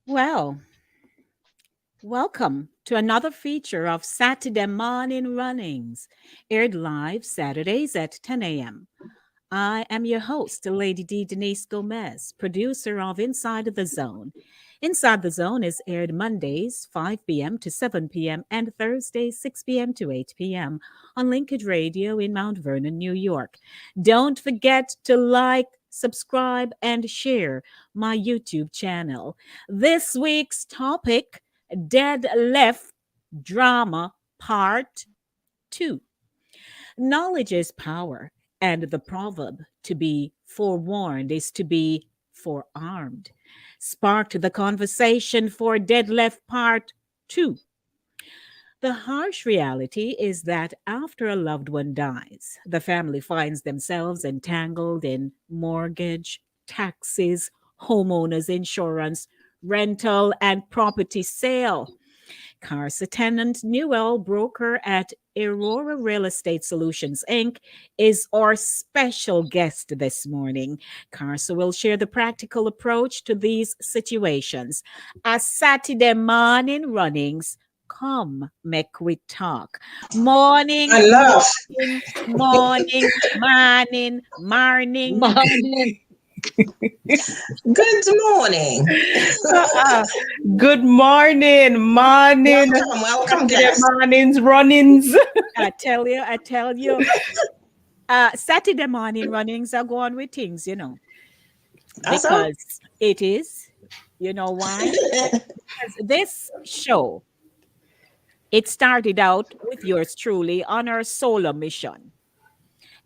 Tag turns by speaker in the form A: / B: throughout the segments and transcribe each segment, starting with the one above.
A: Well, welcome to another feature of Satideh Morning Runnings, aired live Saturdays at 10 a.m. I am your host, Lady D. Denise Gomez, producer of Inside the Zone. Inside the Zone is aired Mondays, 5 p.m. to 7 p.m., and Thursdays, 6 p.m. to 8 p.m. on Linkage Radio in Mount Vernon, New York. Don't forget to like, subscribe, and share my YouTube channel. This week's topic: Dead Left Drama Part 2. Knowledge is power, and the proverb to be forewarned is to be forearmed sparked the conversation for Dead Left Part 2. The harsh reality is that after a loved one dies, the family finds themselves entangled in mortgage, taxes, homeowners insurance, rental, and property sale. Carsa Tenant Newell, broker at Aurora Real Estate Solutions, Inc., is our special guest this morning. Carsa will share the practical approach to these situations. As Saturday morning runnings, come make we talk. Morning,
B: I love.
A: morning, morning, morning, morning.
C: Mawnin.
B: Good morning.
D: Good morning, morning.
B: Welcome, guys.
D: Mornings, runnings.
A: I tell you. Saturday morning runnings are going with things,
B: Awesome.
A: because it is. You know why? Because this show, it started out with yours truly on our solo mission.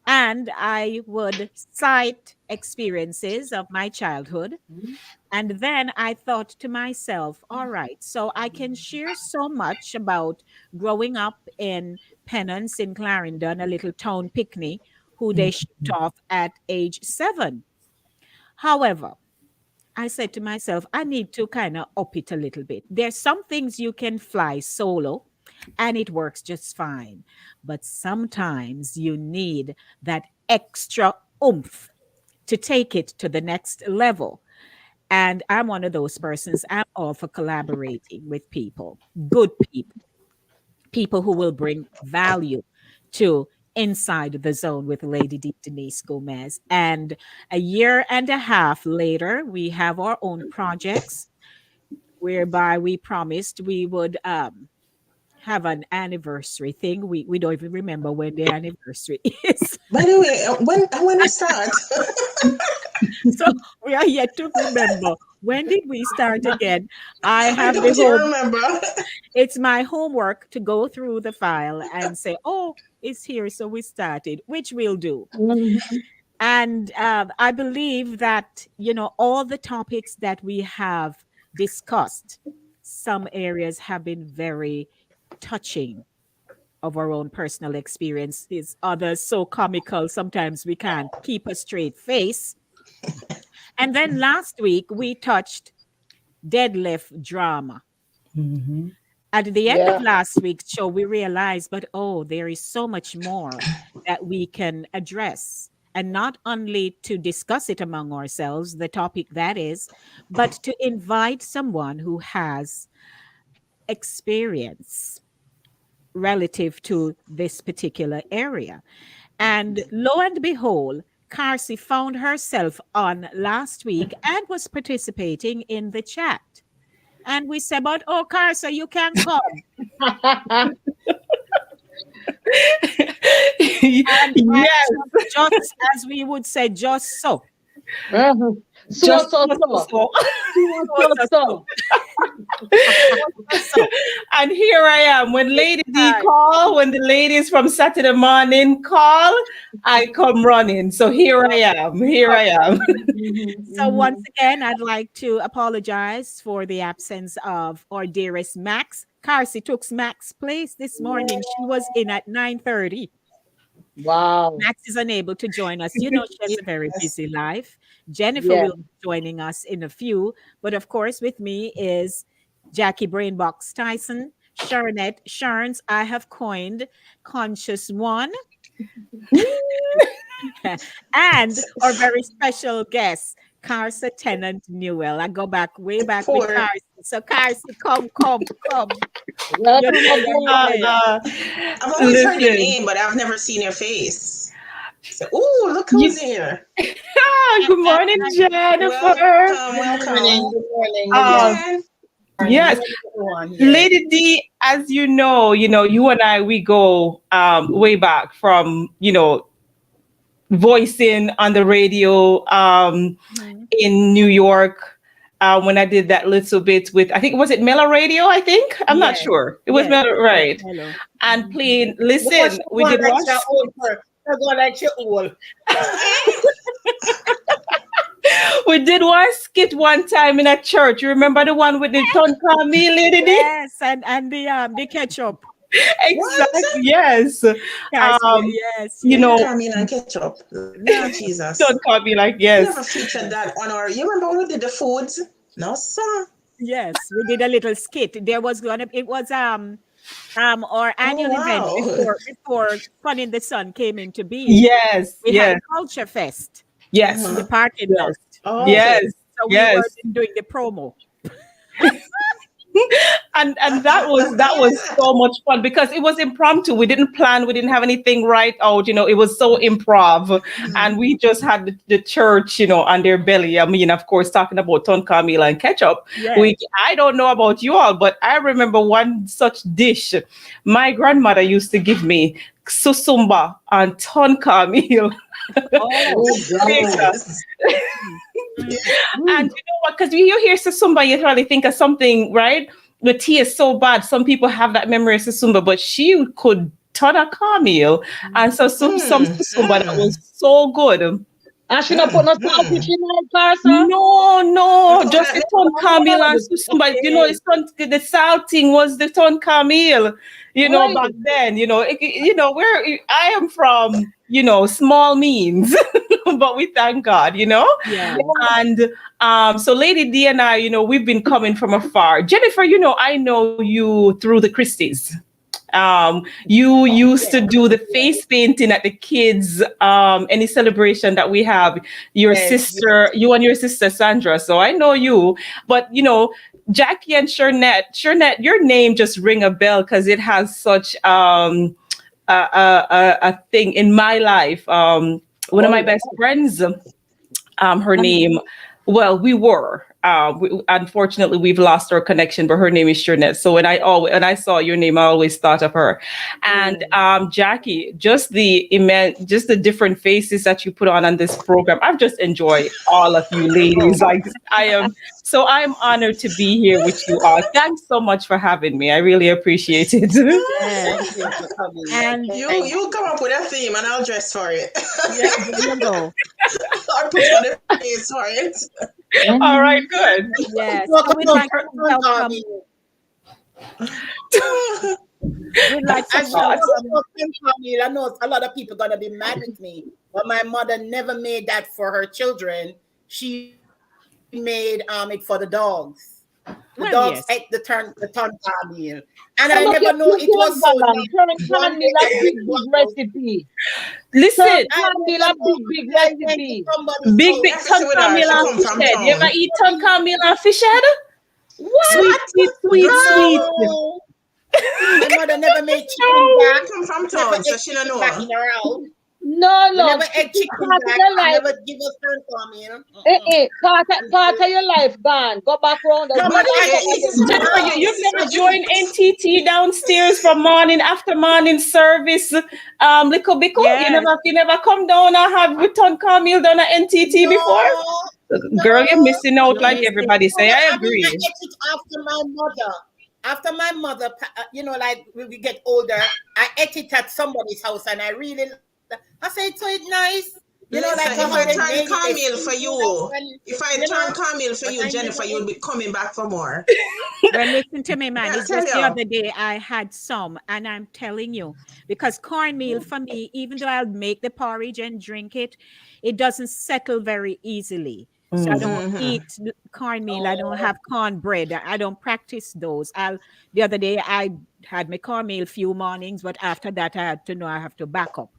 A: And I would cite experiences of my childhood. And then I thought to myself, all right, so I can share so much about growing up in Pennance in Clarendon, a little town picnic, who they shipped off at age 7. However, I said to myself, I need to kind of up it a little bit. There's some things you can fly solo and it works just fine. But sometimes you need that extra oomph to take it to the next level. And I'm one of those persons. I'm all for collaborating with people, good people, people who will bring value to Inside the Zone with Lady D. Denise Gomez. And a year and a half later, we have our own projects whereby we promised we would have an anniversary thing. We don't even remember when the anniversary is.
B: By the way, when we start,
A: So we are yet to remember. When did we start again? I
B: I
A: have the
B: don't even
A: home.
B: remember.
A: It's my homework to go through the file and say, oh, it's here. So we started, which we'll do.
C: Mhm.
A: And I believe that, all the topics that we have discussed, some areas have been very touching of our own personal experiences, others so comical, sometimes we can't keep a straight face. And then last week, we touched deadlift drama. At the end of
C: Yeah.
A: last week's show, we realized, but oh, there is so much more that we can address. And not only to discuss it among ourselves, the topic that is, but to invite someone who has experience relative to this particular area. And lo and behold, Carsi found herself on last week and was participating in the chat. And we said, but oh, Carsa, you can come. And
D: Yes,
A: just as we would say, just so.
C: Mhm.
D: just
C: So.
A: So,
C: So.
A: so.
D: and here I am. When Lady D
A: Hi.
D: call, when the ladies from Saturday morning call, I come running. So here I am. Here I am.
C: Mhm.
A: So once
C: Mhm.
A: again, I'd like to apologize for the absence of our dearest Max. Carsi took Max's place this morning. She was in at 9:30.
C: Wow.
A: Max is unable to join us. She has a very
B: Yes.
A: busy life. Jennifer
C: Yeah.
A: will be joining us in a few. But of course, with me is Jackie Brainbox Tyson, Sharonette Sharns. I have coined Conscious One, and our very special guest, Carsa Tenant Newell. I go back way back with
B: For
A: Carsi. So Carsa, come.
C: Welcome
A: You're there,
C: aboard.
A: you're there.
B: I've always heard your
D: Listen.
B: name, but I've never seen your face. So, ooh, look
D: You-
B: who's here.
D: Good morning, Jennifer.
B: Welcome.
C: Good morning.
D: Um,
B: Jen.
D: yes,
C: Everyone.
D: Lady D, as you know, you and I, we go way back from, voicing on the radio
A: Mhm.
D: in New York. When I did that little bit with, I think, was it Mellow Radio? I think I'm not
A: Yes,
D: sure. It was
A: yes,
D: Mellow, right?
A: hello.
D: And playing.
C: Because
D: Listen,
C: you
D: we
C: go
D: did
C: like
D: one.
C: your old first. You go like your old.
D: We did one skit one time in a church. You remember the one with the ton me, Lady D?
A: Yes, and the ketchup.
D: Exactly.
B: What?
D: Yes.
A: Yes,
D: Um,
A: yes,
D: you
A: yes.
D: know,
B: Carmel and ketchup. Lord Jesus.
D: don't me like
B: You never
D: yes.
B: featured that on our. You remember when we did the foods? No, sir.
A: Yes, we did a little skit. There was gonna it was our
B: Oh,
A: annual event
B: wow.
A: before Fun in the Sun came into being.
D: Yes.
A: We had a
D: Yes.
A: culture fest in the
D: Yes.
B: Uh-huh.
A: parking lot.
D: Yes.
B: Oh,
D: Yes.
B: okay.
A: So we were
D: Yes.
A: doing the promo.
D: And that was so much fun because it was impromptu. We didn't plan, we didn't have anything right out, it was so improv. And we just had the church, on their belly. I mean, of course, talking about ton Carmela and ketchup.
A: Yes.
D: I don't know about you all, but I remember one such dish my grandmother used to give me, susumba and ton Carmel.
A: Oh,
C: Oh, God.
B: Jesus.
A: mm,
D: And you know what? Because you hear Sasumba, you probably think of something, right? The tea is so bad. Some people have that memory of Sasumba, but she could turn a cornmeal. And so some
B: Mm,
D: Sasumba that was
B: mm,
D: so good.
C: And she not put no salt
B: mm.
C: in she like Carsa.
D: No,
B: No,
D: just the
B: that,
D: ton Camille and
C: Oh,
D: Susumba.
C: okay.
D: The salting was the ton Camille,
C: Right.
D: back then, where I am from, small means, but we thank God.
A: yeah.
D: And so Lady D and I, we've been coming from afar. Jennifer, I know you through the Christies. You used to do the face painting at the kids, any celebration that we have.
C: Yes.
D: You and your sister Sandra. So I know you, but Jackie and Shernette, your name just ring a bell because it has such a thing in my life. One of
C: Oh,
D: my best friends, her name, well, we were. Unfortunately, we've lost our connection, but her name is Shernette. So when I saw your name, I always thought of her. And Jackie, just the different faces that you put on this program. I've just enjoyed all of you ladies. Like I'm honored to be here with you all. Thanks so much for having me. I really appreciate it.
A: Yes.
C: thank you for coming.
A: And
B: you come up with a theme and I'll dress for it.
A: yeah, there you go.
B: Or put on the face for it.
D: All right, good.
A: Yes.
C: Talk
A: So we'd
C: about
A: like to
C: Carsa
A: welcome, we'd like to
C: I
A: welcome.
C: I know a lot of people gonna be mad with me, but my mother never made that for her children. She made it for the dogs. The
A: Well,
C: dogs
A: yes.
C: ate the ton meal, and
E: So
C: I
E: look,
C: never know it
E: you
C: was so
E: don't
C: nice.
E: balance. Turn
C: One
E: me like
C: day
E: big,
C: it
E: big
C: was
E: recipe.
D: Listen,
E: Turn
C: I
E: me
C: never
E: like
C: know
E: big, big
C: I went to
E: recipe.
C: somebody's
D: big
C: house.
D: big
B: Have to
D: ton
B: see with her.
D: Camille
B: She
D: and
B: come
D: fish
B: from
D: head. You ever
B: town.
D: eat ton Camille and fish head?
E: What?
D: Sweet, sweet, sweet, sweet.
C: No, my mother never made chicken
D: No.
C: back.
B: She come from
C: Never
B: town, so
C: ate
B: she don't
C: chicken back
B: know.
C: in her house.
E: No,
C: We never
E: love.
C: ate chicken
E: Part of
C: back.
E: your
C: She
E: life.
C: never give us turn meal.
E: Part of your life gone. Go back round the
C: No,
B: But
C: but
E: wheel and
C: I
E: come
C: eat
B: it's
E: again.
D: Jennifer,
C: now.
D: you've
B: nice.
D: never joined NTT downstairs from morning after morning service, Lico Bico?
A: Yes.
D: You never come down and have with ton Camille down at NTT before?
C: No,
D: Girl, you're
C: no.
D: missing out
A: You're
D: like
A: missing.
D: everybody
C: No,
D: say.
C: but
D: I
C: I mean, I
D: agree.
C: ate it after my mother. After my mother, like when we get older, I ate it at somebody's house, and I really, I say it's so it's nice.
B: Listen,
C: Like
B: if
C: how
B: I
C: they
B: turn
C: made it, they
B: Camille for
C: season it,
B: you,
C: and
B: if I turn Camille for
C: but
B: you,
C: I never
B: Jennifer, you'll
C: ate
B: be
C: it.
B: coming back for more.
A: Well, listen to me, man.
B: Yeah, I
A: It's
B: tell
A: just the
B: you.
A: other day I had some, and I'm telling you, because cornmeal for me, even though I'll make the porridge and drink it, it doesn't settle very easily. So I
D: Mm.
A: don't
B: Mm-hmm.
A: eat cornmeal. I don't
C: Oh,
A: have cornbread. I don't practice those. The other day I had my cornmeal few mornings, but after that I had to know I have to back up.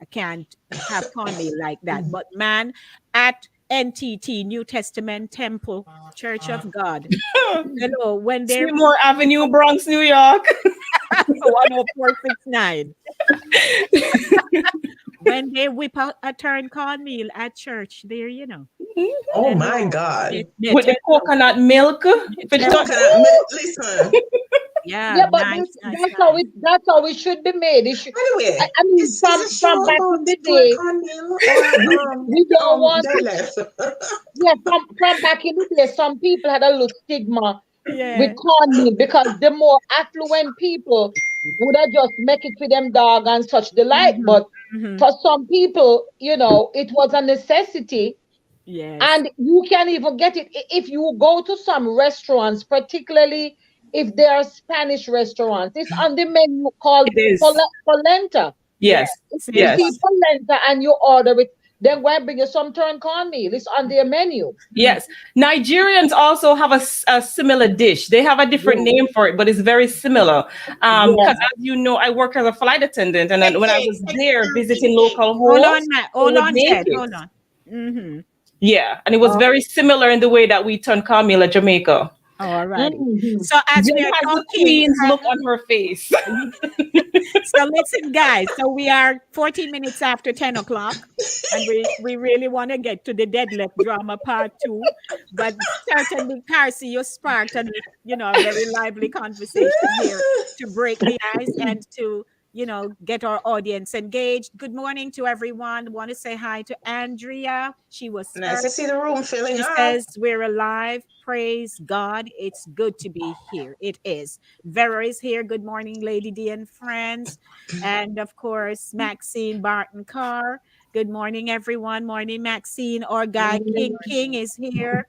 A: I can't have cornmeal like that. But man, at NTT, New Testament Temple Church of God. Hello, when they
D: Seymour Avenue, Bronx, New York.
A: 10469. When they whip out a turn cornmeal at church, there, you know.
B: Oh my God.
D: With the coconut milk.
B: Coconut milk, listen.
A: Yeah,
E: Yeah, but
A: nice, nice,
E: that's
A: nice.
E: that's how it should be made. It should,
B: Anyway,
E: I mean,
B: is the show
E: from back in
B: about
E: the
B: turn
E: day,
B: cornmeal or
E: we don't want
B: they left?
E: yeah, from back in the day, some people had a little stigma with
A: Yeah.
E: cornmeal because the more affluent people would have just make it for them dog and such the like.
A: Mhm,
E: But
A: mhm.
E: for some people, it was a necessity.
A: Yes.
E: And you can even get it if you go to some restaurants, particularly if they are Spanish restaurants. It's on the menu called
D: It is.
E: polenta.
A: Yes.
D: Yes.
E: If you
A: Same.
E: see
D: Yes.
E: polenta and you order it, then go and bring you some turn cornmeal. It's on their menu.
D: Yes. Nigerians also have a similar dish. They have a different
E: Yeah.
D: name for it, but it's very similar.
E: Yeah.
D: Because as you know, I work as a flight attendant, and then when I was there visiting
C: Cake.
D: local
A: Hold on,
D: homes,
A: Matt.
D: they
A: Hold
D: would
A: on,
D: make
A: Ted.
D: it.
A: Hold on. Mm-hmm.
D: Yeah, and it was
A: Oh,
D: very similar in the way that we turn cornmeal at Jamaica.
A: all righty.
E: Mhm.
A: So as we
D: Jen
A: are
D: has the
A: talking,
D: queen's look on her face.
A: so listen, guys. So we are 14 minutes after 10 o'clock, and we really want to get to the Lef Drama part 2. But certainly, Carsi, you sparked a very lively conversation here to break the ice and to get our audience engaged. Good morning to everyone. Want to say hi to Andrea. She was
B: Nice
A: first.
B: to see the room filling
A: She
B: up.
A: says we're alive. Praise God. It's good to be here. It is. Vera is here. Good morning, Lady D and friends. And of course, Maxine Barton Carr. Good morning, everyone. Morning, Maxine. Our guy King is here.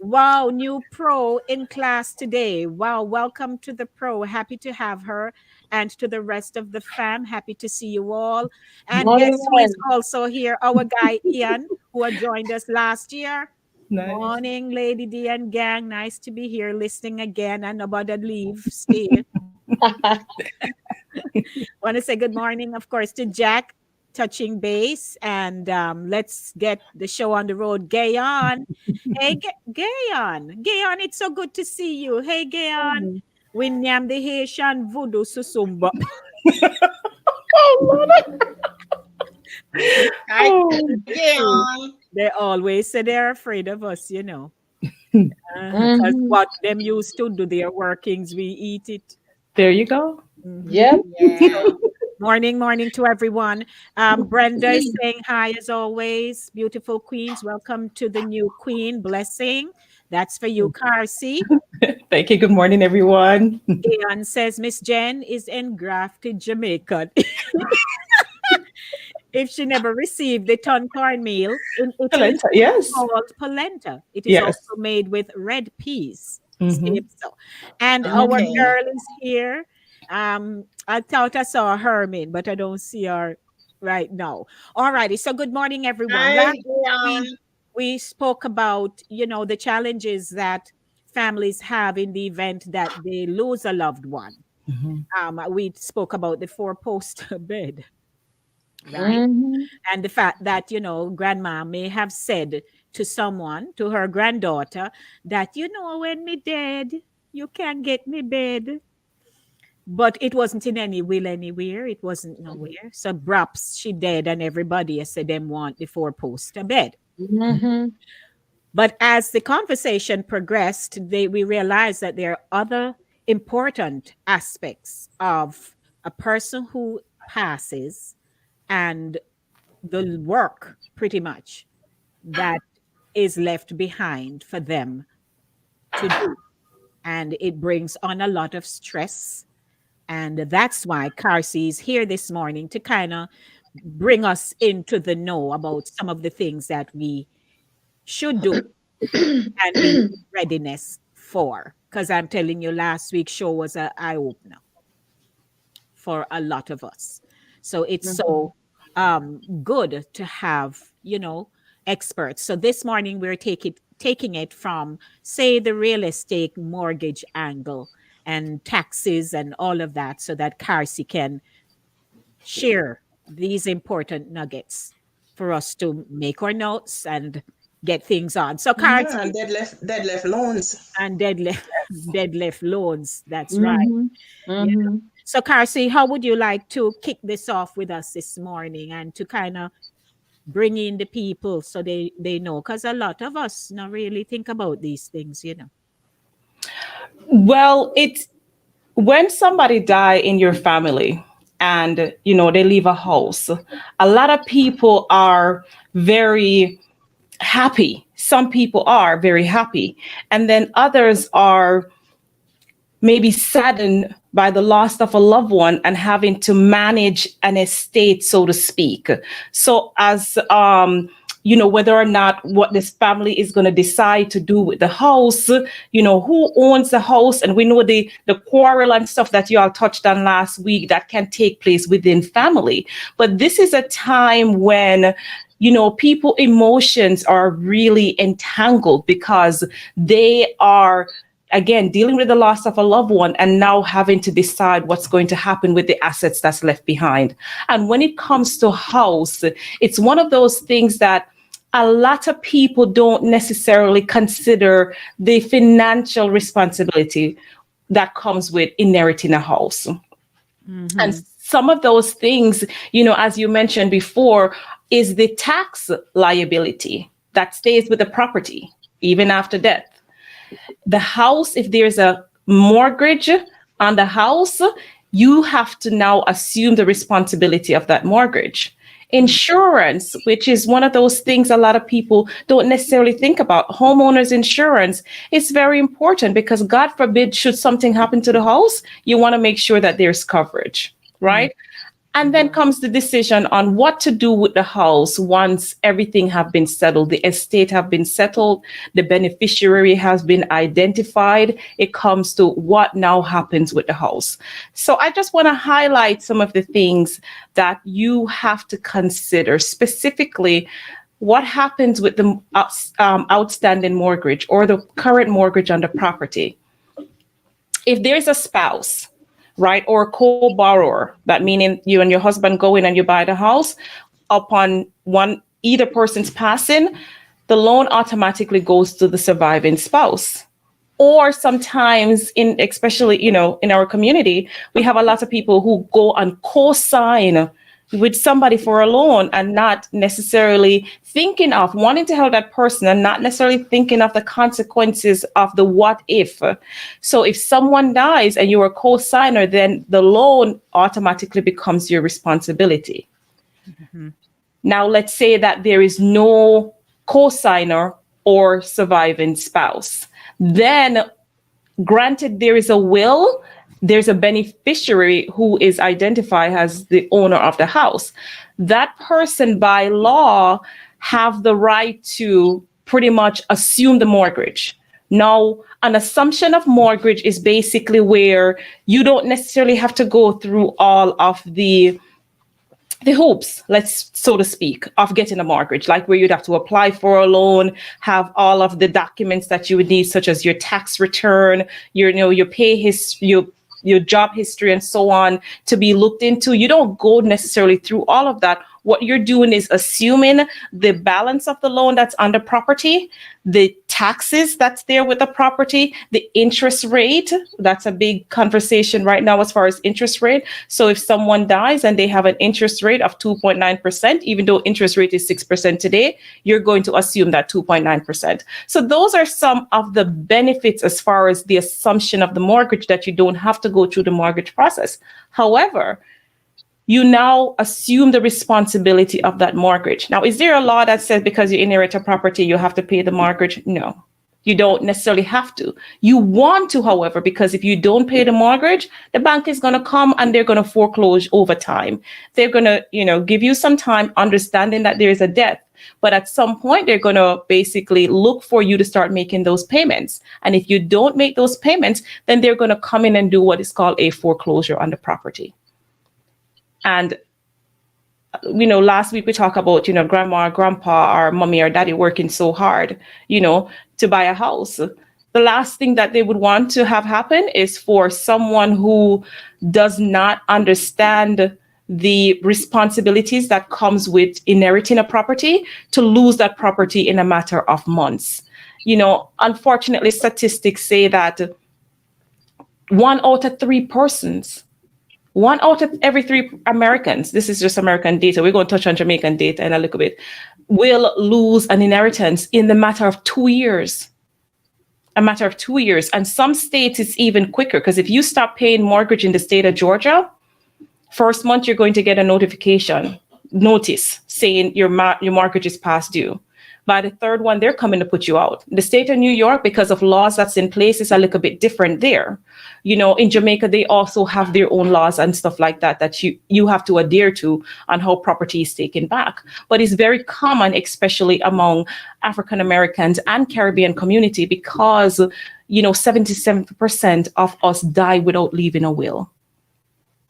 A: Wow, new pro in class today. Wow, welcome to the pro. Happy to have her, and to the rest of the fam. Happy to see you all. And guess who is
E: Morning.
A: also here? Our guy Ian, who had joined us last year.
D: Nice.
A: Morning, Lady D and gang. Nice to be here listening again and about to leave. Stay. Want to say good morning, of course, to Jack touching base. And let's get the show on the road. Gayon. Hey, Gayon. Gayon, it's so good to see you. Hey, Gayon. We nyam the Haitian voodoo susumba.
C: Yeah.
A: They always say they're afraid of us, Because what them used to do, their workings, we eat it.
D: There you go.
E: Yep.
C: Yeah.
A: Morning to everyone. Brenda is saying hi as always. Beautiful queens, welcome to the new queen. Blessing. That's for you, Carsi.
D: Thank you. Good morning, everyone.
A: Ian says Miss Jen is engrafted Jamaican. If she never received the ton cornmeal in Italy,
D: Polenta, yes.
A: called polenta. It is
D: Yes.
A: also made with red peas.
D: Mhm.
A: Same so. And our
C: Okay.
A: girl is here. I thought I saw Herman, but I don't see her right now. All righty. So good morning, everyone.
C: Hi,
A: Last
C: Leon.
A: week we spoke about, the challenges that families have in the event that they lose a loved one.
D: Mhm.
A: We spoke about the four-post bed, right?
E: Mhm.
A: And the fact that, grandma may have said to someone, to her granddaughter, that, when me dead, you can get me bed. But it wasn't in any will anywhere. It wasn't nowhere. So perhaps she dead and everybody said them want the four-post bed.
E: Mhm.
A: But as the conversation progressed, we realized that there are other important aspects of a person who passes and the work pretty much that is left behind for them to do. And it brings on a lot of stress. And that's why Carsi is here this morning to kind of bring us into the know about some of the things that we should do and be in readiness for. Because I'm telling you, last week's show was an eye opener for a lot of us. So it's so good to have, experts. So this morning we're taking it from, say, the real estate mortgage angle and taxes and all of that, so that Carsi can share these important nuggets for us to make our notes and get things on. So cards
B: Yeah, and dead left loans.
A: and dead left loans. That's right.
E: Mm-hmm.
A: Yeah.
E: Mm-hmm.
A: So Carsi, how would you like to kick this off with us this morning and to kind of bring in the people so they know? Because a lot of us not really think about these things, you know.
D: Well, it's when somebody die in your family and they leave a house, a lot of people are very happy. Some people are very happy, and then others are maybe saddened by the loss of a loved one and having to manage an estate, so to speak. So as whether or not what this family is going to decide to do with the house, who owns the house, and we know the quarrel and stuff that you all touched on last week that can take place within family. But this is a time when people emotions are really entangled because they are, again, dealing with the loss of a loved one and now having to decide what's going to happen with the assets that's left behind. And when it comes to house, it's one of those things that a lot of people don't necessarily consider the financial responsibility that comes with inheriting a house.
A: Mm-hmm.
D: And some of those things, as you mentioned before, is the tax liability that stays with the property even after death. The house, if there's a mortgage on the house, you have to now assume the responsibility of that mortgage. Insurance, which is one of those things a lot of people don't necessarily think about. Homeowners insurance is very important because God forbid, should something happen to the house, you want to make sure that there's coverage, right? And then comes the decision on what to do with the house once everything have been settled, the estate have been settled, the beneficiary has been identified. It comes to what now happens with the house. So I just want to highlight some of the things that you have to consider, specifically what happens with the outstanding mortgage or the current mortgage on the property. If there's a spouse, right, or a co-borrower, that meaning you and your husband go in and you buy the house, upon either person's passing, the loan automatically goes to the surviving spouse. Or sometimes, especially in our community, we have a lot of people who go and co-sign with somebody for a loan and not necessarily thinking of wanting to help that person and not necessarily thinking of the consequences of the what if. So if someone dies and you're a co-signer, then the loan automatically becomes your responsibility. Mm-hmm. Now, let's say that there is no co-signer or surviving spouse. Then, granted, there is a will, there's a beneficiary who is identified as the owner of the house. That person by law have the right to pretty much assume the mortgage. Now, an assumption of mortgage is basically where you don't necessarily have to go through all of the hoops, so to speak, of getting a mortgage, like where you'd have to apply for a loan, have all of the documents that you would need, such as your tax return, your pay history, your job history, and so on, to be looked into. You don't go necessarily through all of that. What you're doing is assuming the balance of the loan that's on the property, the taxes that's there with the property, the interest rate. That's a big conversation right now as far as interest rate. So if someone dies and they have an interest rate of 2.9%, even though interest rate is 6% today, you're going to assume that 2.9%. So those are some of the benefits as far as the assumption of the mortgage, that you don't have to go through the mortgage process. However, you now assume the responsibility of that mortgage. Now, is there a law that says because you inherit a property, you have to pay the mortgage? No, you don't necessarily have to. You want to, however, because if you don't pay the mortgage, the bank is going to come and they're going to foreclose over time. They're going to, give you some time, understanding that there is a debt. But at some point, they're going to basically look for you to start making those payments. And if you don't make those payments, then they're going to come in and do what is called a foreclosure on the property. And, last week we talked about, grandma, grandpa, or mommy or daddy working so hard, to buy a house. The last thing that they would want to have happen is for someone who does not understand the responsibilities that comes with inheriting a property to lose that property in a matter of months. You know, unfortunately, statistics say that 1 out of every 3 Americans, this is just American data, we're going to touch on Jamaican data in a little bit, will lose an inheritance in the matter of 2 years. A matter of 2 years. And some states it's even quicker, because if you stop paying mortgage in the state of Georgia, first month you're going to get a notice saying your mortgage is past due. By the third one, they're coming to put you out. The state of New York, because of laws that's in place, is a little bit different there. You know, in Jamaica, they also have their own laws and stuff like that that you have to adhere to on how property is taken back. But it's very common, especially among African Americans and Caribbean community, because, you know, 77% of us die without leaving a will.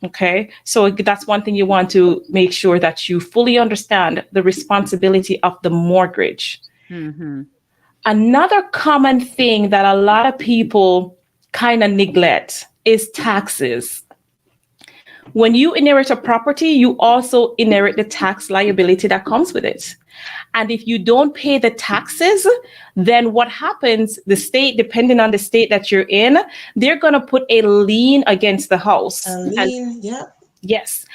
D: Okay, so that's one thing you want to make sure that you fully understand the responsibility of the mortgage.
A: Mm-hmm.
D: Another common thing that a lot of people kind of neglect is taxes. When you inherit a property, you also inherit the tax liability that comes with it. And if you don't pay the taxes, then what happens, the state, depending on the state that you're in, they're going to put a lien against the house.
B: A lien, yeah.
D: Yes.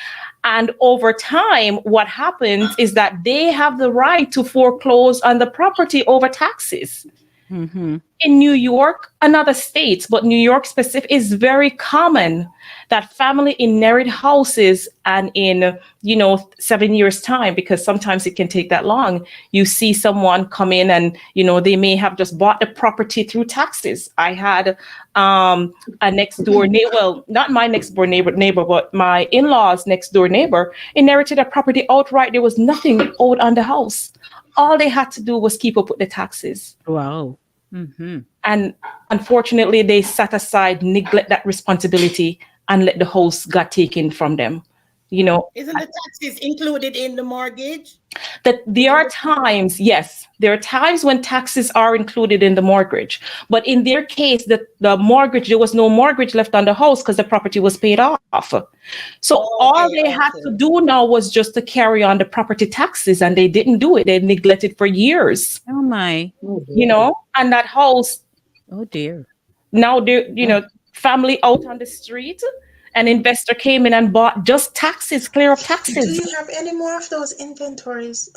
D: And over time, what happens is that they have the right to foreclose on the property over taxes.
A: Mm-hmm.
D: In New York and other states, but New York specific, is very common that family inherit houses, and in 7 years time, because sometimes it can take that long, you see someone come in and they may have just bought the property through taxes. I had a next door neighbor, well, not my next door neighbor, but my in-laws next door neighbor inherited a property outright. There was nothing owed on the house. All they had to do was keep up with the taxes.
A: Wow. Mm-hmm.
D: And unfortunately, they set aside, neglect that responsibility, and let the house got taken from them.
C: Isn't the taxes included in the mortgage?
D: That there are times, yes, there are times when taxes are included in the mortgage. But in their case, the mortgage, there was no mortgage left on the house because the property was paid off. So all they had to do now was just to carry on the property taxes, and they didn't do it. They neglected for years.
A: Oh my.
D: And that house.
A: Oh dear.
D: Now they're, family out on the street. An investor came in and bought just taxes, clear up taxes.
B: Do you have any more of those inventories?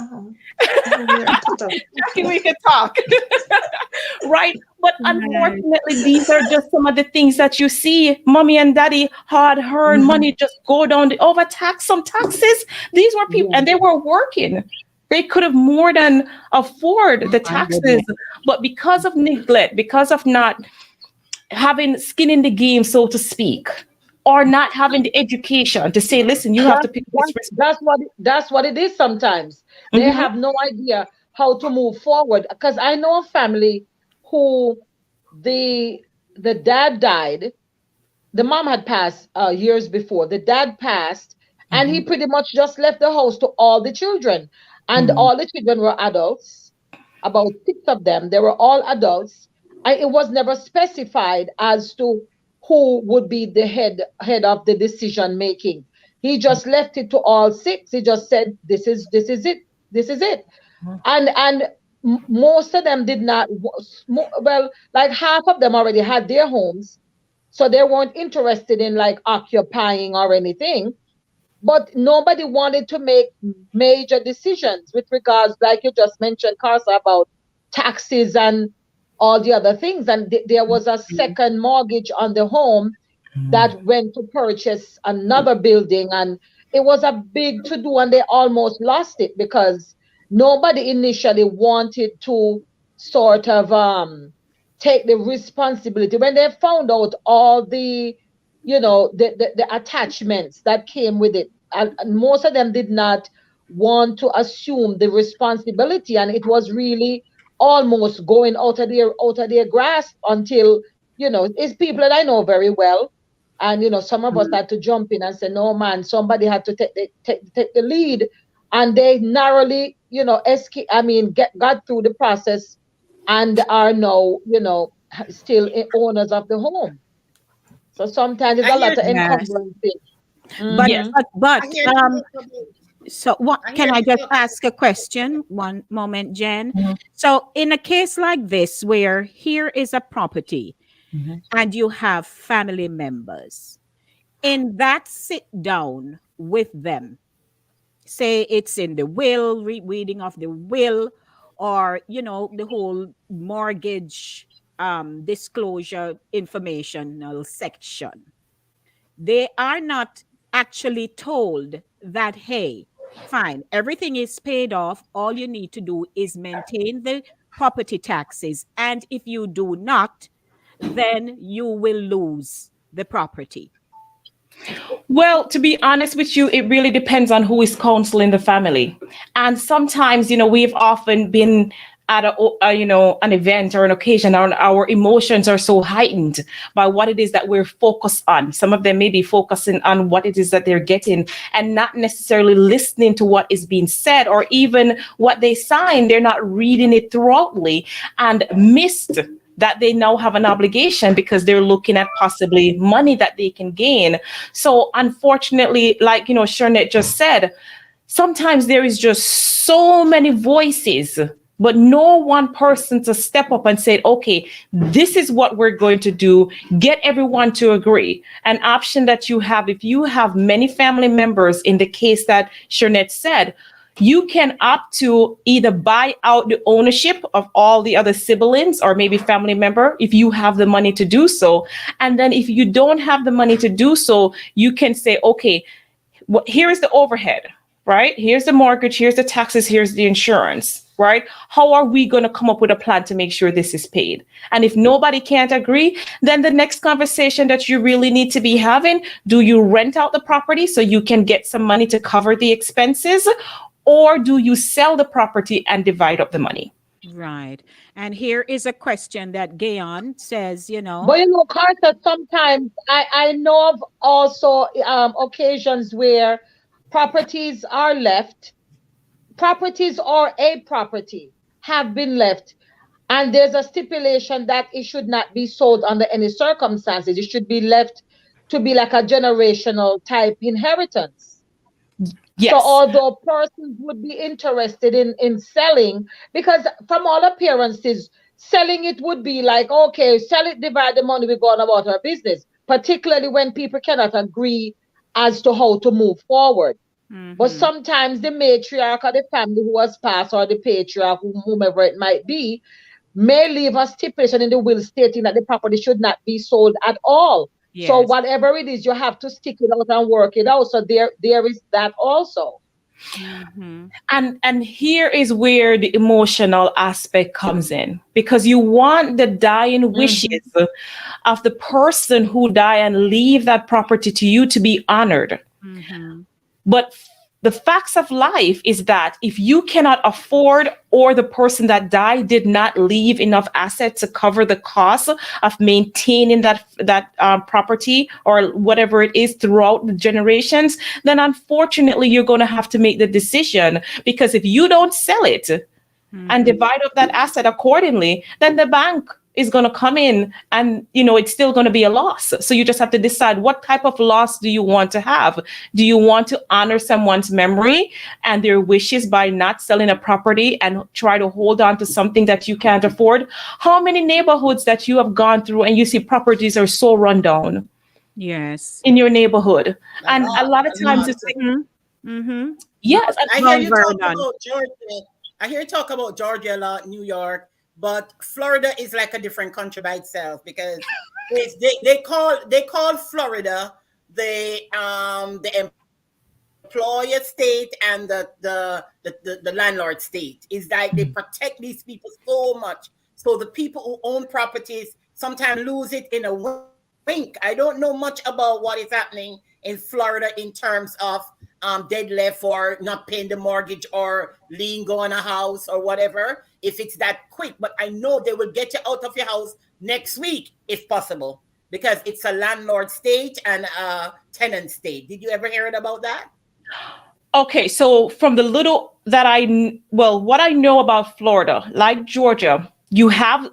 D: We can talk. Right. But unfortunately, these are just some of the things that you see. Mommy and daddy hard-earned money just go down, overtax some taxes. These were people, and they were working. They could have more than afford the taxes. But because of neglect, because of not having skin in the game, so to speak, or not having the education to say, listen, you have to pick this.
E: That's what it is sometimes. They have no idea how to move forward. Because I know a family who the dad died. The mom had passed years before. The dad passed, and he pretty much just left the house to all the children. And all the children were adults, about 6 of them. They were all adults. It was never specified as to who would be the head of the decision making. He just left it to all 6. He just said, this is it. And most of them did not, well, like half of them already had their homes, so they weren't interested in like occupying or anything. But nobody wanted to make major decisions with regards, like you just mentioned, Carsa, about taxes and all the other things. And there was a second mortgage on the home that went to purchase another building. And it was a big to-do, and they almost lost it because nobody initially wanted to sort of take the responsibility. When they found out all the, the attachments that came with it, and most of them did not want to assume the responsibility. And it was really almost going out of their grasp until, it's people that I know very well. And, some of us had to jump in and say, no, man, somebody had to take the lead. And they narrowly, got through the process and are now, still owners of the home. So sometimes it's a lot of encumbrances.
D: Yes.
A: But
C: I hear talk about,
A: so what
C: I
A: can
C: hear
A: I just
C: talk
A: ask a question? One moment, Jen.
D: Mhm.
A: So in a case like this, where here is a property
D: Mhm.
A: and you have family members, in that sit down with them, say it's in the will, reading of the will, or the whole mortgage disclosure informational section, they are not actually told that, hey, fine, everything is paid off, all you need to do is maintain the property taxes, and if you do not, then you will lose the property.
D: Well, to be honest with you, it really depends on who is counseling the family. And sometimes, we've often been at an event or an occasion, and our emotions are so heightened by what it is that we're focused on. Some of them may be focusing on what it is that they're getting and not necessarily listening to what is being said, or even what they sign. They're not reading it thoroughly and missed that they now have an obligation because they're looking at possibly money that they can gain. So unfortunately, like, Shernette just said, sometimes there is just so many voices, but no one person to step up and say, okay, this is what we're going to do. Get everyone to agree. An option that you have, if you have many family members, in the case that Shernette said, you can opt to either buy out the ownership of all the other siblings or maybe family member if you have the money to do so. And then if you don't have the money to do so, you can say, okay, here is the overhead, right? Here's the mortgage, here's the taxes, here's the insurance, right? How are we going to come up with a plan to make sure this is paid? And if nobody can't agree, then the next conversation that you really need to be having, do you rent out the property so you can get some money to cover the expenses? Or do you sell the property and divide up the money?
A: Right. And here is a question that Gayon says,
E: But Carter, sometimes I know of also occasions where properties are left, properties or a property have been left, and there's a stipulation that it should not be sold under any circumstances. It should be left to be like a generational type inheritance. So
D: Yes.
E: although persons would be interested in selling, because from all appearances, selling it would be like, okay, sell it, divide the money, we're going about our business, particularly when people cannot agree as to how to move forward. But
A: Mhm.
E: sometimes the matriarch of the family who has passed, or the patriarch, whomever it might be, may leave a stipulation in the will stating that the property should not be sold at all. So
A: Yes.
E: whatever it is, you have to stick it out and work it out. So there is that also.
A: Mhm.
D: And here is where the emotional aspect comes in, because you want the dying wishes of the person who died and leave that property to you to be honored.
A: Mhm.
D: But the facts of life is that if you cannot afford, or the person that died did not leave enough assets to cover the cost of maintaining that property or whatever it is throughout the generations, then unfortunately you're going to have to make the decision, because if you don't sell it and
A: Mhm.
D: divide up that asset accordingly, then the bank is going to come in and, it's still going to be a loss. So you just have to decide, what type of loss do you want to have? Do you want to honor someone's memory and their wishes by not selling a property and try to hold on to something that you can't afford? How many neighborhoods that you have gone through and you see properties are so run down
A: Yes.
D: in your neighborhood? And a lot of
C: a
D: times
C: lot.
D: it's like,
A: Mhm. Mhm.
D: yes,
C: I hear
A: Mount
C: you talk
A: Vernon.
C: about Georgia. I hear you talk about Georgia a lot, New York, but Florida is like a different country by itself, because they call Florida the employer state and the landlord state. Is like they protect these people so much. So the people who own properties sometimes lose it in a wink. I don't know much about what is happening in Florida in terms of dead left for not paying the mortgage or lien go on a house or whatever, if it's that quick. But I know they will get you out of your house next week if possible, because it's a landlord state and a tenant state. Did you ever hear it about that?
D: okay, so from the little that what I know about Florida, like Georgia,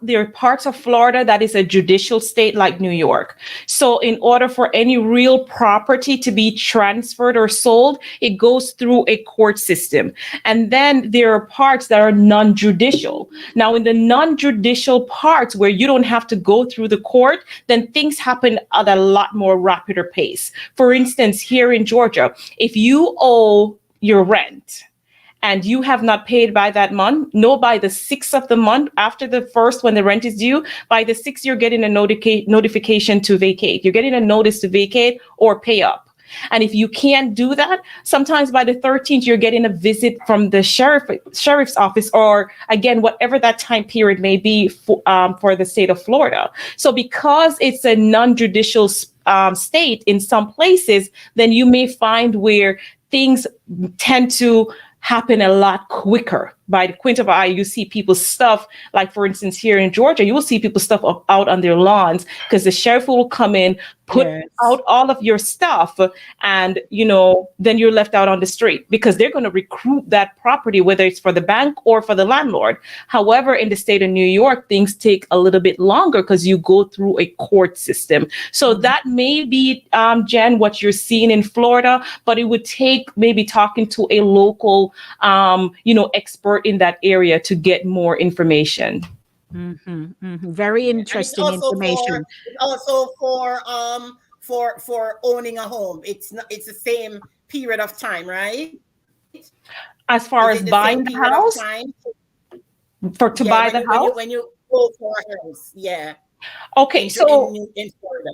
D: there are parts of Florida that is a judicial state like New York. So in order for any real property to be transferred or sold, it goes through a court system. And then there are parts that are non-judicial. Now, in the non-judicial parts where you don't have to go through the court, then things happen at a lot more rapider pace. For instance, here in Georgia, if you owe your rent, and you have not paid by that month, no, by the 6th of the month, after the 1st, when the rent is due, by the 6th, you're getting a notification to vacate. You're getting a notice to vacate or pay up. And if you can't do that, sometimes by the 13th, you're getting a visit from the sheriff's office, or again, whatever that time period may be for the state of Florida. So because it's a non-judicial state in some places, then you may find where things tend to happen a lot quicker. By the quint of an eye, you see people's stuff, like for instance, here in Georgia, you will see people's stuff out on their lawns because the sheriff will come in, put out all of your stuff, and then you're left out on the street because they're going to recruit that property, whether it's for the bank or for the landlord. However, in the state of New York, things take a little bit longer because you go through a court system. So that may be, Jen, what you're seeing in Florida, but it would take maybe talking to a local, expert in that area to get more information.
A: Very interesting information.
C: Also for owning a home, it's the same period of time, right?
D: As far as buying the house, to buy the house,
C: when you go for a house, yeah.
D: Okay, so
C: in Florida.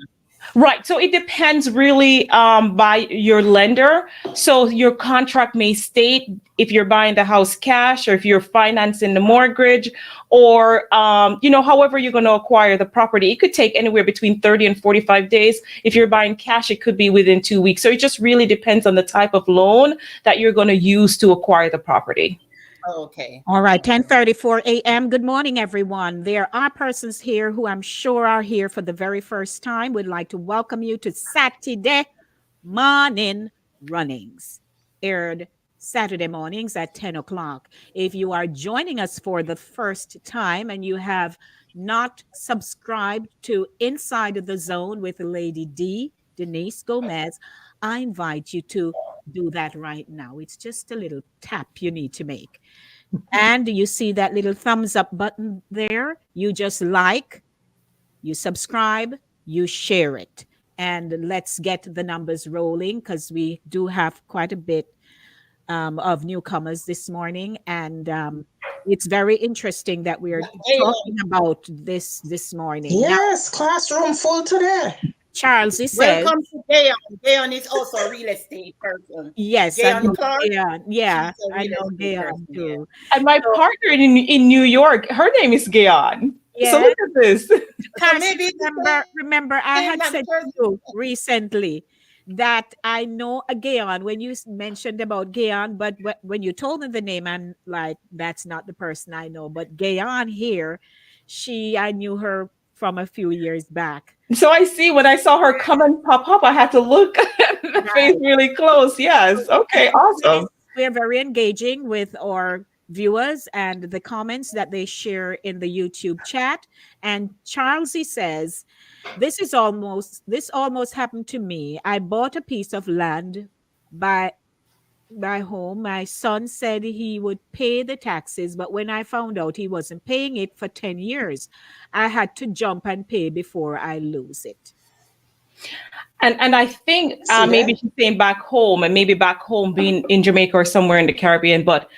D: Right. So it depends really by your lender. So your contract may state if you're buying the house cash or if you're financing the mortgage or, however you're going to acquire the property. It could take anywhere between 30 and 45 days. If you're buying cash, it could be within 2 weeks. So it just really depends on the type of loan that you're going to use to acquire the property.
C: Okay.
A: All right. 10:34 a.m. Good morning, everyone. There are persons here who I'm sure are here for the very first time. We'd like to welcome you to Satideh Mawnin Runnings, aired Saturday mornings at 10 o'clock. If you are joining us for the first time and you have not subscribed to Inside the Zone with Lady D, Denise Gomez, I invite you to do that right now. It's just a little tap you need to make. And you see that little thumbs up button there? You just like, you subscribe, you share it. And let's get the numbers rolling because we do have quite a bit of newcomers this morning. And it's very interesting that we're talking about this morning.
B: Yes, classroom full today.
A: Charles, he says.
C: Welcome to Gayon. Gayon is also a real estate person.
A: Yes,
C: Gayon Clark.
A: Gayon. Yeah, I know Gayon too.
D: And my partner in New York, her name is Gayon.
A: Yeah.
D: So look at this.
C: Maybe
A: remember, I had said to you recently that I know a Gayon when you mentioned about Gayon, but when you told me the name, I'm like, that's not the person I know. But Gayon here, I knew her from a few years back.
D: So I see when I saw her come and pop up, I had to look at the face really close. Yes. Okay. Awesome.
A: We're very engaging with our viewers and the comments that they share in the YouTube chat. And Charlesy says, this almost happened to me. I bought a piece of land by home. My son said he would pay the taxes, but when I found out he wasn't paying it for 10 years, I had to jump and pay before I lose it.
D: And I think maybe she's saying back home, and maybe back home being in Jamaica or somewhere in the Caribbean. But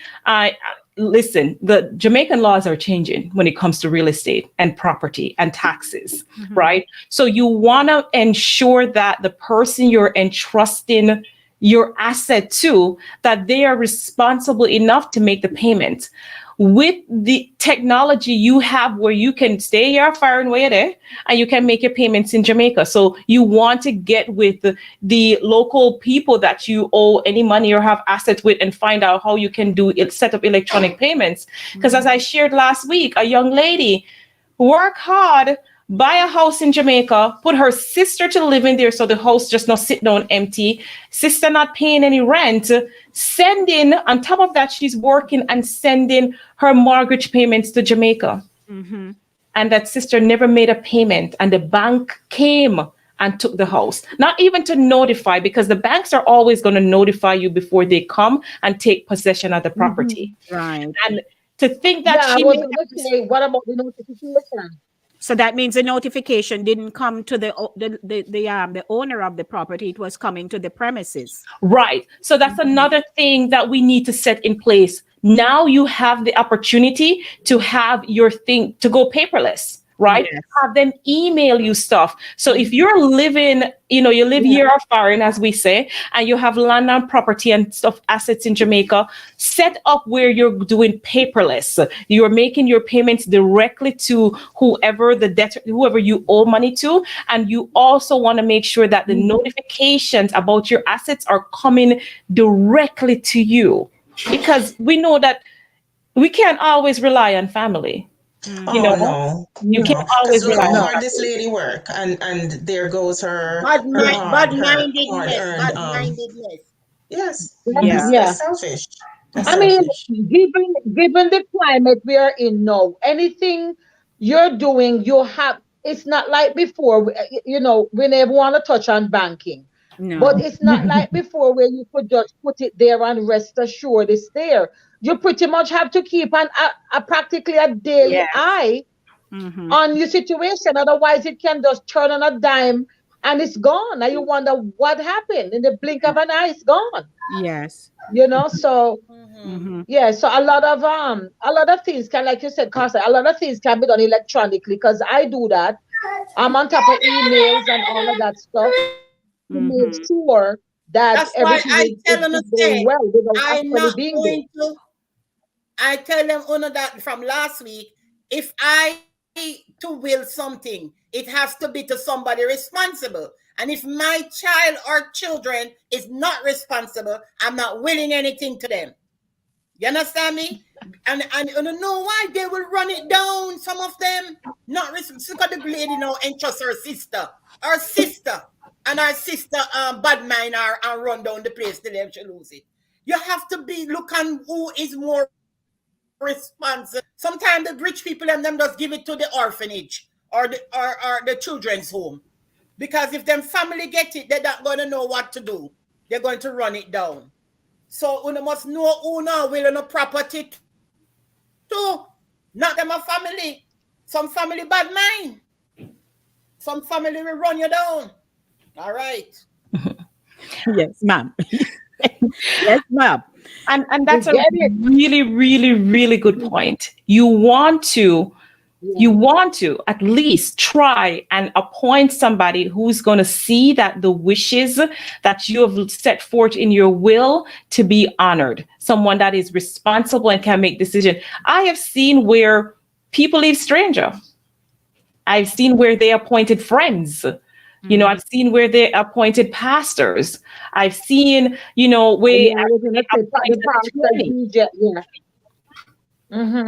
D: listen, the Jamaican laws are changing when it comes to real estate and property and taxes, right? So you want to ensure that the person you're entrusting your asset to, that they are responsible enough to make the payment. With the technology you have where you can stay your foreign way there and you can make your payments in Jamaica. So you want to get with the local people that you owe any money or have assets with and find out how you can set up electronic payments. Because as I shared last week, a young lady worked hard, buy a house in Jamaica, put her sister to live in there so the house just not sit down empty, sister not paying any rent, sending, on top of that, she's working and sending her mortgage payments to Jamaica.
A: Mm-hmm.
D: and that sister never made a payment, and the bank came and took the house. Not even to notify, because the banks are always going to notify you before they come and take possession of the property.
A: Right.
D: And to think that
E: Yeah, I
D: she
E: was
D: made
E: going to say, what about the notification?
A: So that means the notification didn't come to the owner of the property. It was coming to the premises.
D: right. So that's another thing that we need to set in place. Now you have the opportunity to have your thing to go paperless, right?
A: Yes.
D: Have them email you stuff. So if you're living, you live here or foreign, as we say, and you have land and property and stuff, assets in Jamaica, set up where you're doing paperless. You're making your payments directly to whoever the debtor, whoever you owe money to. And you also want to make sure that the notifications about your assets are coming directly to you, because we know that we can't always rely on family.
B: No.
D: You can't always
B: Because look
D: rely
B: how
D: on
B: hard this lady work, and there goes her
C: Bad-mindedness.
B: Yes.
A: Yeah.
B: That's selfish. That's
E: I mean,
B: selfish.
E: given the climate we are in now, anything you're doing, it's not like before, we never want to touch on banking.
A: No.
E: But it's not like before where you could just put it there and rest assured it's there. You pretty much have to keep practically a daily
A: Yes.
E: eye
A: Mm-hmm.
E: on your situation. Otherwise, it can just turn on a dime and it's gone. And you wonder what happened. In the blink of an eye, it's gone.
A: Yes.
E: So
A: Mm-hmm.
E: yeah, so a lot of things can, like you said, Carsa, a lot of things can be done electronically, because I do that. I'm on top of emails and all of that stuff to make sure that
C: That's why
E: everything
C: I
E: is
C: tell them to
E: going
C: say,
E: well without
C: I'm
E: actually
C: not
E: being there.
C: going to. I tell them that from last week, if I to will something, it has to be to somebody responsible. And if my child or children is not responsible, I'm not willing anything to them. You understand me? And you know why they will run it down. Some of them not responsible. Look at the lady now entrust her sister, and our sister bad mind her and run down the place till them she lose it. You have to be looking who is more responsible. Sometimes the rich people and them just give it to the orphanage or the children's home, because if them family get it, they're not going to know what to do. They're going to run it down. So you must know who now will on a property too. Not them a family. Some family bad mind. Some family will run you down. All right.
A: Yes, ma'am. Yes, ma'am.
D: And that's a
E: get it.
D: really, really, really good point. You want to at least try and appoint somebody who's going to see that the wishes that you have set forth in your will to be honored. Someone that is responsible and can make decisions. I have seen where people leave stranger. I've seen where they appointed friends. I've seen where they appointed pastors. I've seen, where
E: I was gonna say the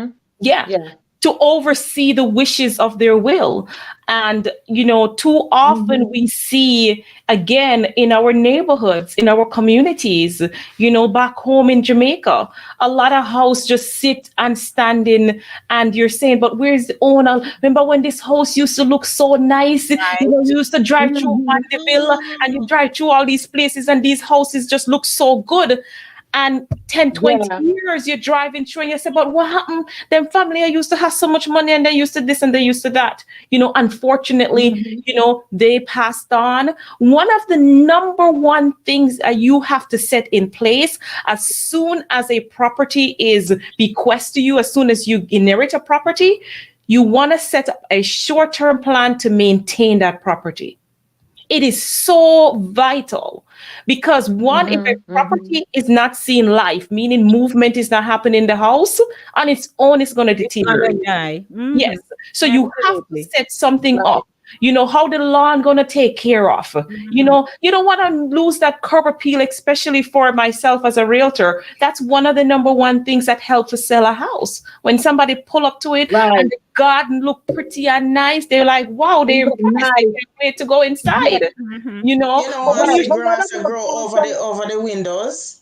E: pastor,
D: to oversee the wishes of their will. And, too often we see, again, in our neighborhoods, in our communities, back home in Jamaica, a lot of house just sit and standing, and you're saying, but where's the owner? Remember when this house used to look so nice?
A: Right.
D: You used to drive through Mandeville, and you drive through all these places, and these houses just look so good. And 10, 20 years you're driving through and you say, but what happened? Them family used to have so much money and they used to this and they used to that. Unfortunately, they passed on. One of the number one things that you have to set in place as soon as a property is bequeathed to you, as soon as you inherit a property, you want to set up a short-term plan to maintain that property. It is so vital, because if a property is not seeing life, meaning movement is not happening in the house, on its own, it's going to deteriorate. Yes. So you have to set something up. How the lawn going to take care of. You don't want to lose that curb appeal, especially for myself as a realtor. That's one of the number one things that helps to sell a house. When somebody pull up to it and the garden look pretty and nice, they're like, wow, they're way to go inside.
B: But when the grass will grow over the windows.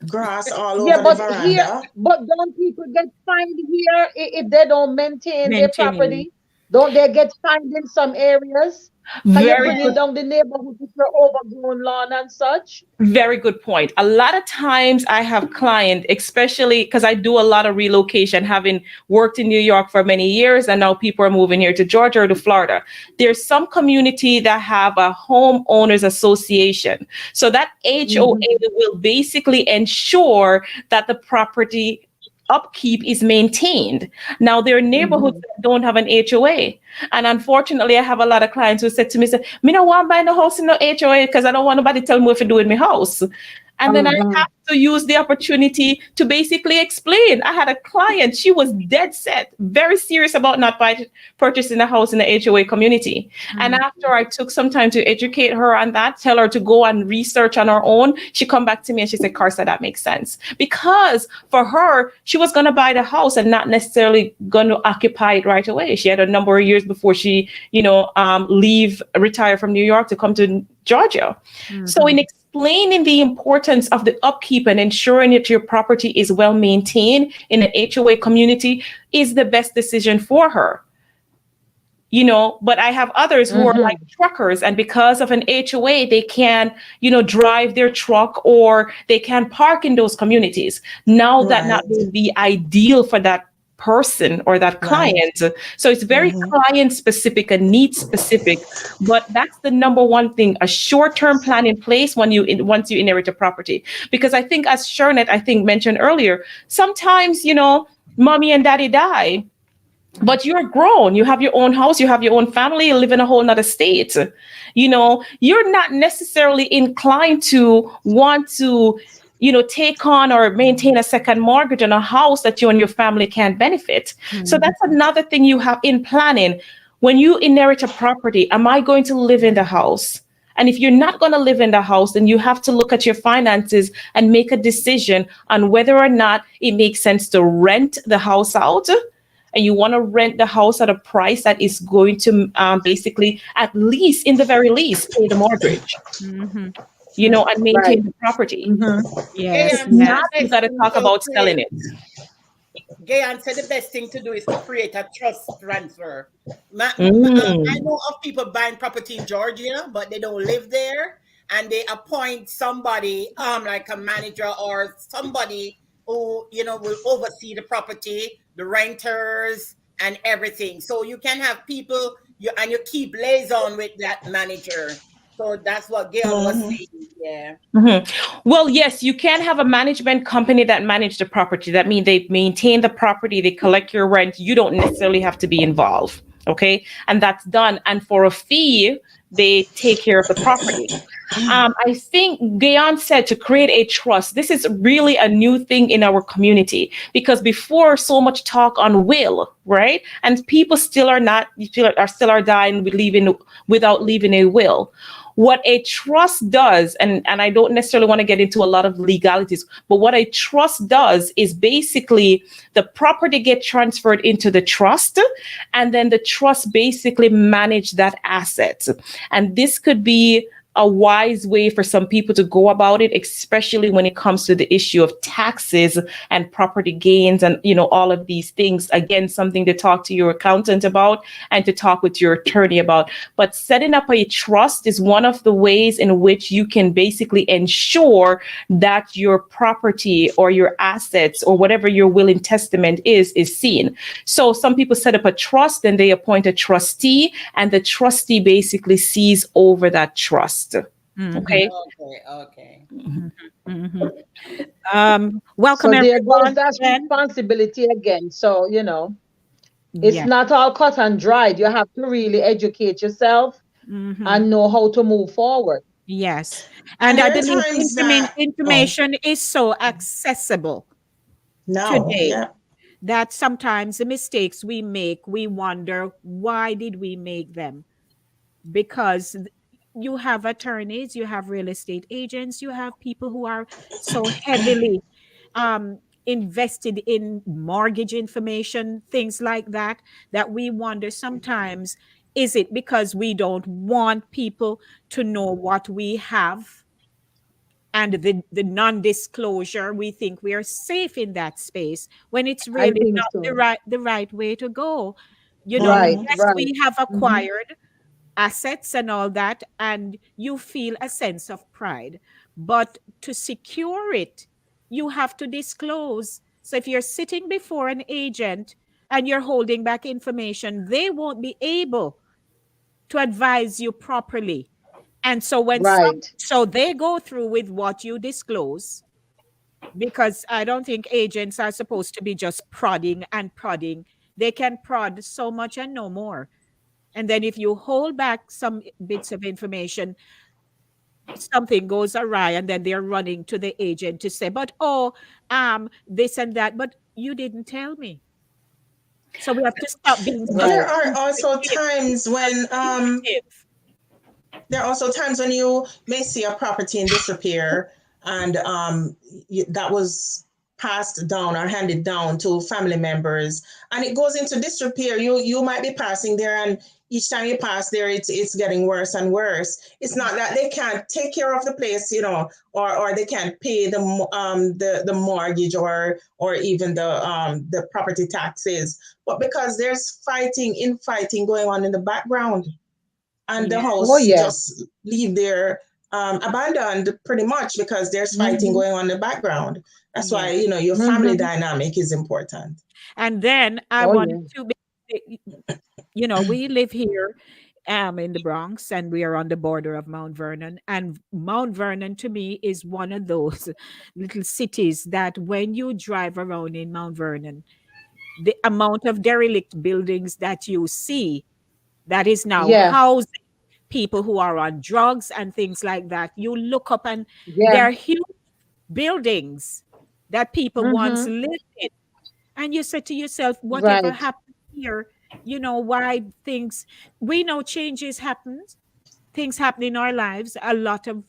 B: Grass all
E: Yeah,
B: over the
E: but here,
B: veranda.
E: but don't people get fined here if they don't maintain their
A: Maintaining.
E: property? Don't they get fined in some areas? Can you
D: Very
E: bring it
D: good.
E: down the neighborhood with your overgrown lawn and such?
D: Very good point. A lot of times I have clients, especially because I do a lot of relocation, having worked in New York for many years, and now people are moving here to Georgia or to Florida. There's some community that have a homeowners association. So that HOA will basically ensure that the property upkeep is maintained. Now there are neighborhoods that don't have an HOA. And unfortunately, I have a lot of clients who said to me, say, me no want buy the house in the HOA because I don't want nobody tell me what to do in my house. And then I have to use the opportunity to basically explain. I had a client, she was dead set, very serious about not purchasing a house in the HOA community. And after I took some time to educate her on that, tell her to go and research on her own, she come back to me and she said, Carsa, that makes sense. Because for her, she was going to buy the house and not necessarily going to occupy it right away. She had a number of years before she, retire from New York to come to Georgia. So in explaining the importance of the upkeep and ensuring that your property is well maintained in an HOA community is the best decision for her. But I have others who are like truckers, and because of an HOA, they can, drive their truck or they can park in those communities. Now that not being the ideal for that person or that client. So it's very client specific and need specific, but that's the number one thing, a short-term plan in place once you inherit a property. Because I think, as Shernet, mentioned earlier, sometimes, mommy and daddy die, but you're grown, you have your own house, you have your own family, you live in a whole nother state. You're not necessarily inclined to want to take on or maintain a second mortgage on a house that you and your family can't benefit. So that's another thing you have in planning. When you inherit a property, am I going to live in the house? And if you're not going to live in the house, then you have to look at your finances and make a decision on whether or not it makes sense to rent the house out. And you want to rent the house at a price that is going to basically, at least, in the very least, pay the mortgage. And maintain the property.
A: Yes.
D: If not, you got to talk about selling it.
C: Gayan said the best thing to do is to create a trust transfer. I know of people buying property in Georgia, but they don't live there, and they appoint somebody, like a manager or somebody who will oversee the property, the renters, and everything. So you can have people, you keep liaison with that manager. So that's what Gail was saying. Yeah.
D: Well, yes, you can have a management company that manage the property. That means they maintain the property, they collect your rent. You don't necessarily have to be involved. Okay. And that's done. And for a fee, they take care of the property. I think Gayan said to create a trust. This is really a new thing in our community, because before, so much talk on will, right? And people still are dying without leaving a will. What a trust does, and I don't necessarily want to get into a lot of legalities, but what a trust does is basically the property get transferred into the trust, and then the trust basically manage that asset. And this could be a wise way for some people to go about it, especially when it comes to the issue of taxes and property gains and, all of these things. Again, something to talk to your accountant about and to talk with your attorney about. But setting up a trust is one of the ways in which you can basically ensure that your property or your assets or whatever your will and testament is seen. So some people set up a trust and they appoint a trustee, and the trustee basically sees over that trust. Okay.
C: Okay.
A: Welcome,
E: So there
A: everyone.
E: goes that responsibility again. So, it's
A: Yeah.
E: not all cut and dried. You have to really educate yourself and know how to move forward.
A: Yes.
B: And
A: And I
B: there are
A: believe
B: times that
A: information is so accessible today that sometimes the mistakes we make, we wonder, why did we make them? Because you have attorneys, you have real estate agents, you have people who are so heavily invested in mortgage information, things like that, that we wonder sometimes, is it because we don't want people to know what we have? and the non-disclosure, we think we are safe in that space when it's
E: I
A: really
E: think
A: not
E: so.
A: the right way to go. You know,
E: Right,
B: Mhm.
A: yes,
E: right.
A: we have
E: Mhm.
A: acquired assets and all that, and you feel a sense of pride. But to secure it, you have to disclose. So if you're sitting before an agent and you're holding back information, they won't be able to advise you properly. And so
E: Right.
A: so they go through with what you disclose, because I don't think agents are supposed to be just prodding and prodding. They can prod so much and no more. And then if you hold back some bits of information, something goes awry, and then they're running to the agent to say, but this and that, but you didn't tell me. So we have to stop being so
B: There
E: Right.
B: are also
A: secretive.
B: times when
A: Secretive.
B: there are also times when you may see a property and disappear, and that was passed down or handed down to family members, and it goes into disrepair. You might be passing there, and each time you pass there, it's getting worse and worse. It's not that they can't take care of the place, or they can't pay the mortgage, or even the property taxes, but because there's infighting going on in the background, and the
A: Yeah.
E: Oh
B: house
E: yeah.
B: just leave there abandoned pretty much because there's fighting
E: Mhm.
B: going on in the background. That's why,
A: Yeah.
B: your family
E: Mhm.
B: dynamic is important.
A: And then I
E: Oh
A: wanted
E: yeah.
A: to we live here in the Bronx, and we are on the border of Mount Vernon. And Mount Vernon to me is one of those little cities that when you drive around in Mount Vernon, the amount of derelict buildings that you see that is now
E: Yeah.
A: housing people who are on drugs and things like that. You look up and
E: Yeah.
A: there are huge buildings that people once
E: Mhm.
A: lived in. And you say to yourself, whatever
E: Right.
A: happened here, why we know changes happens, things happen in our lives,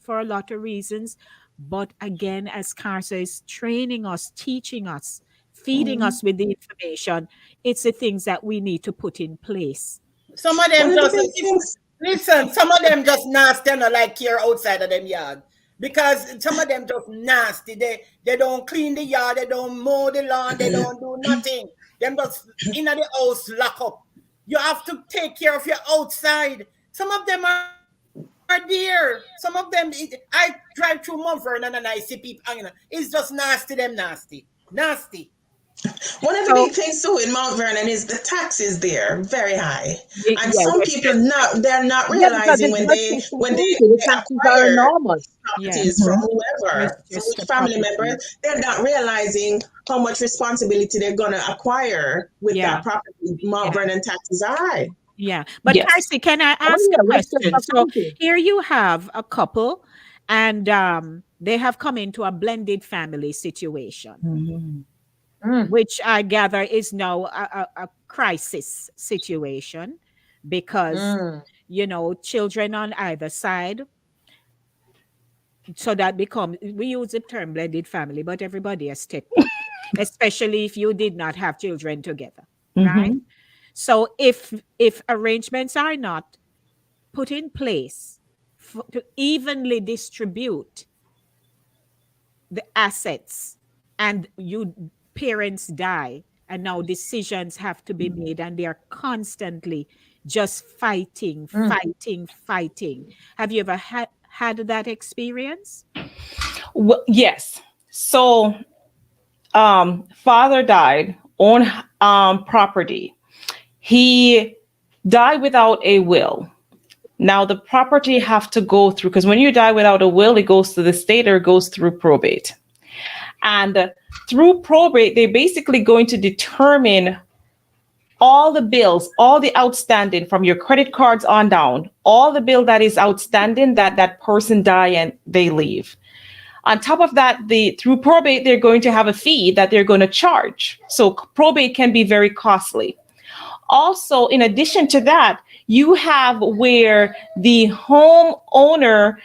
A: for a lot of reasons. But again, as Carsa is training us, teaching us, feeding
B: Mhm.
A: us with the information, it's the things that we need to put in place.
C: Some of
B: One
C: them
B: of the
C: just
B: big things.
C: listen. Some of them just nasty and not like care outside of them yard, because some of them just nasty. They don't clean the yard. They don't mow the lawn. They don't do nothing. Them just in the house lock up. You have to take care of your outside. Some of them are there. Some of them. I drive through Mount Vernon and I see people. It's just nasty. Them nasty, nasty.
B: One of the
A: So
B: big things too in Mount Vernon is the taxes there very high, and
A: yeah,
B: some
A: we're
B: people
A: stressed
B: not
A: out.
B: they're not
E: Yeah, because
B: realizing
E: it's
B: when
E: just
B: they
E: it's so
B: when they,
E: easy. The
B: they
E: taxes are
B: acquire
E: enormous.
B: properties
A: Yes,
B: from
D: Mhm.
B: whoever,
A: it's
B: from
A: just
B: which
A: the
B: family member,
A: property.
B: they're not realizing how much responsibility they're gonna acquire with
A: Yeah,
B: that property. Mount
A: yeah.
B: Vernon taxes are high.
A: Yeah. But
D: Yes.
A: Tarsi, can I
E: Oh
A: ask a
E: yeah, we're just
A: question? So
E: accounting.
A: here you have a couple, and they have come into a blended family situation,
D: Mhm.
E: Mm.
A: which I gather is now a crisis situation, because,
E: Mm.
A: children on either side. So that becomes, we use the term blended family, but everybody has stepped up, especially if you did not have children together, right?
D: Mhm.
A: So if arrangements are not put in place to evenly distribute the assets, and you parents die, and now decisions have to be made, and they are constantly just fighting,
E: Mm.
A: fighting, fighting. Have you ever had that experience?
D: Well, yes. So, father died on property. He died without a will. Now the property have to go through, because when you die without a will, it goes to the state or it goes through probate. And through probate, they're basically going to determine all the bills, all the outstanding from your credit cards on down, all the bill that is outstanding that person die and they leave. On top of that, through probate, they're going to have a fee that they're going to charge. So probate can be very costly. Also, in addition to that, you have where the homeowner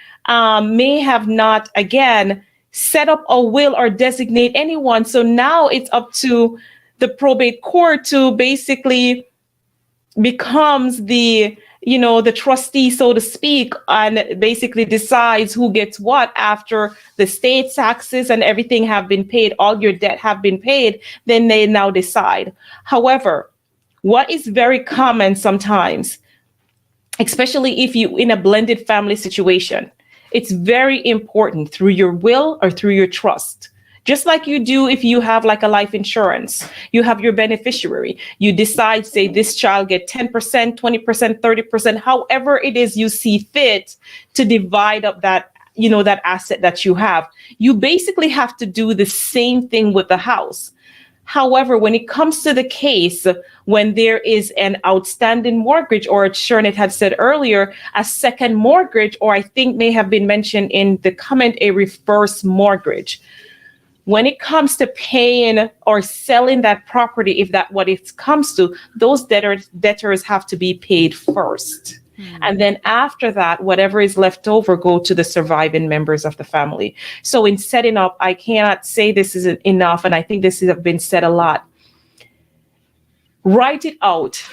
D: may have not, again, set up a will or designate anyone. So now it's up to the probate court to basically becomes the the trustee, so to speak, and basically decides who gets what after the state taxes and everything have been paid, all your debt have been paid, then they now decide. However, what is very common sometimes, especially if you in a blended family situation, it's very important through your will or through your trust. Just like you do if you have like a life insurance, you have your beneficiary. You decide, say, this child get 10%, 20%, 30%, however it is you see fit to divide up that, that asset that you have. You basically have to do the same thing with the house. However, when it comes to the case, when there is an outstanding mortgage, or as Shernet had said earlier, a second mortgage, or I think may have been mentioned in the comment, a reverse mortgage. When it comes to paying or selling that property, if that what it comes to, those debtors have to be paid first. And then after that, whatever is left over go to the surviving members of the family. So in setting up, I cannot say this isn't enough, and I think this has been said a lot. Write it out.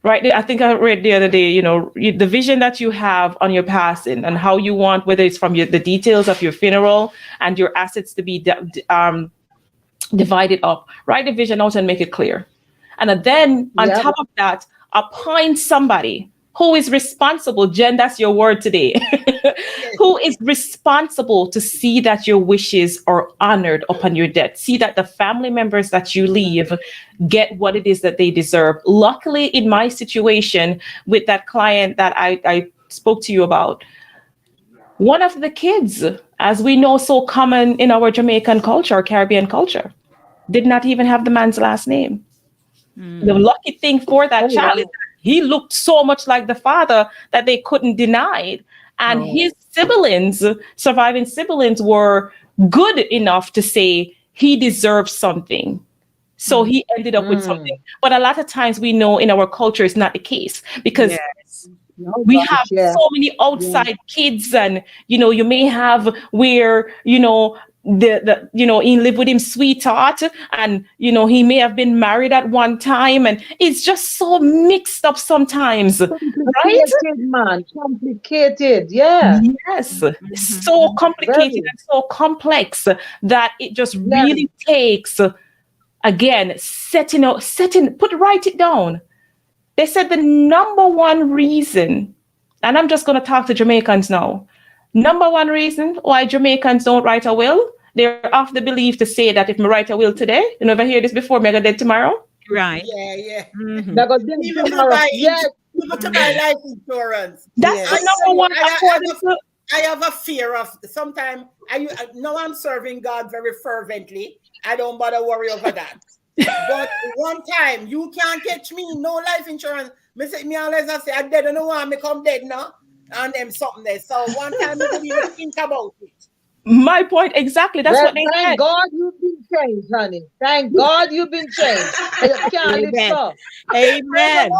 D: Right. I think I read the other day, the vision that you have on your passing and how you want, whether it's from the details of your funeral and your assets to be divided up. Write the vision out and make it clear. And then on top of that, appoint somebody who is responsible. Jen, that's your word today. Who is responsible to see that your wishes are honored upon your death. See that the family members that you leave get what it is that they deserve. Luckily, in my situation with that client that I spoke to you about, one of the kids, as we know, so common in our Jamaican culture, Caribbean culture, did not even have the man's last name. The lucky thing for that child is that he looked so much like the father that they couldn't deny it. And his siblings, surviving siblings, were good enough to say he deserves something. So he ended up with something. But a lot of times we know in our culture it's not the case, because we have so many outside kids, and you may have where he lived with him sweetheart, and he may have been married at one time, and it's just so mixed up sometimes, right?
E: Complicated, yeah.
D: Yes, so complicated and so complex that it just really takes, again, write it down. They said the number one reason, and I'm just going to talk to Jamaicans now. Number one reason why Jamaicans don't write a will, they're of the belief to say that if I write a will today, you never hear this before, me go dead tomorrow.
A: Right.
C: Yeah.
A: Mm-hmm.
C: Even to buy life insurance.
D: That's the number one.
C: I have a fear of sometimes. Now I'm serving God very fervently. I don't bother worry over that. But one time you can't catch me, no life insurance. Me always say I dead and no one me come dead now. And them something there. So one time you didn't even think about it.
D: My point exactly. That's what they said.
E: Thank God you've been changed, honey. Thank God you've been changed. You can't live so.
A: Amen.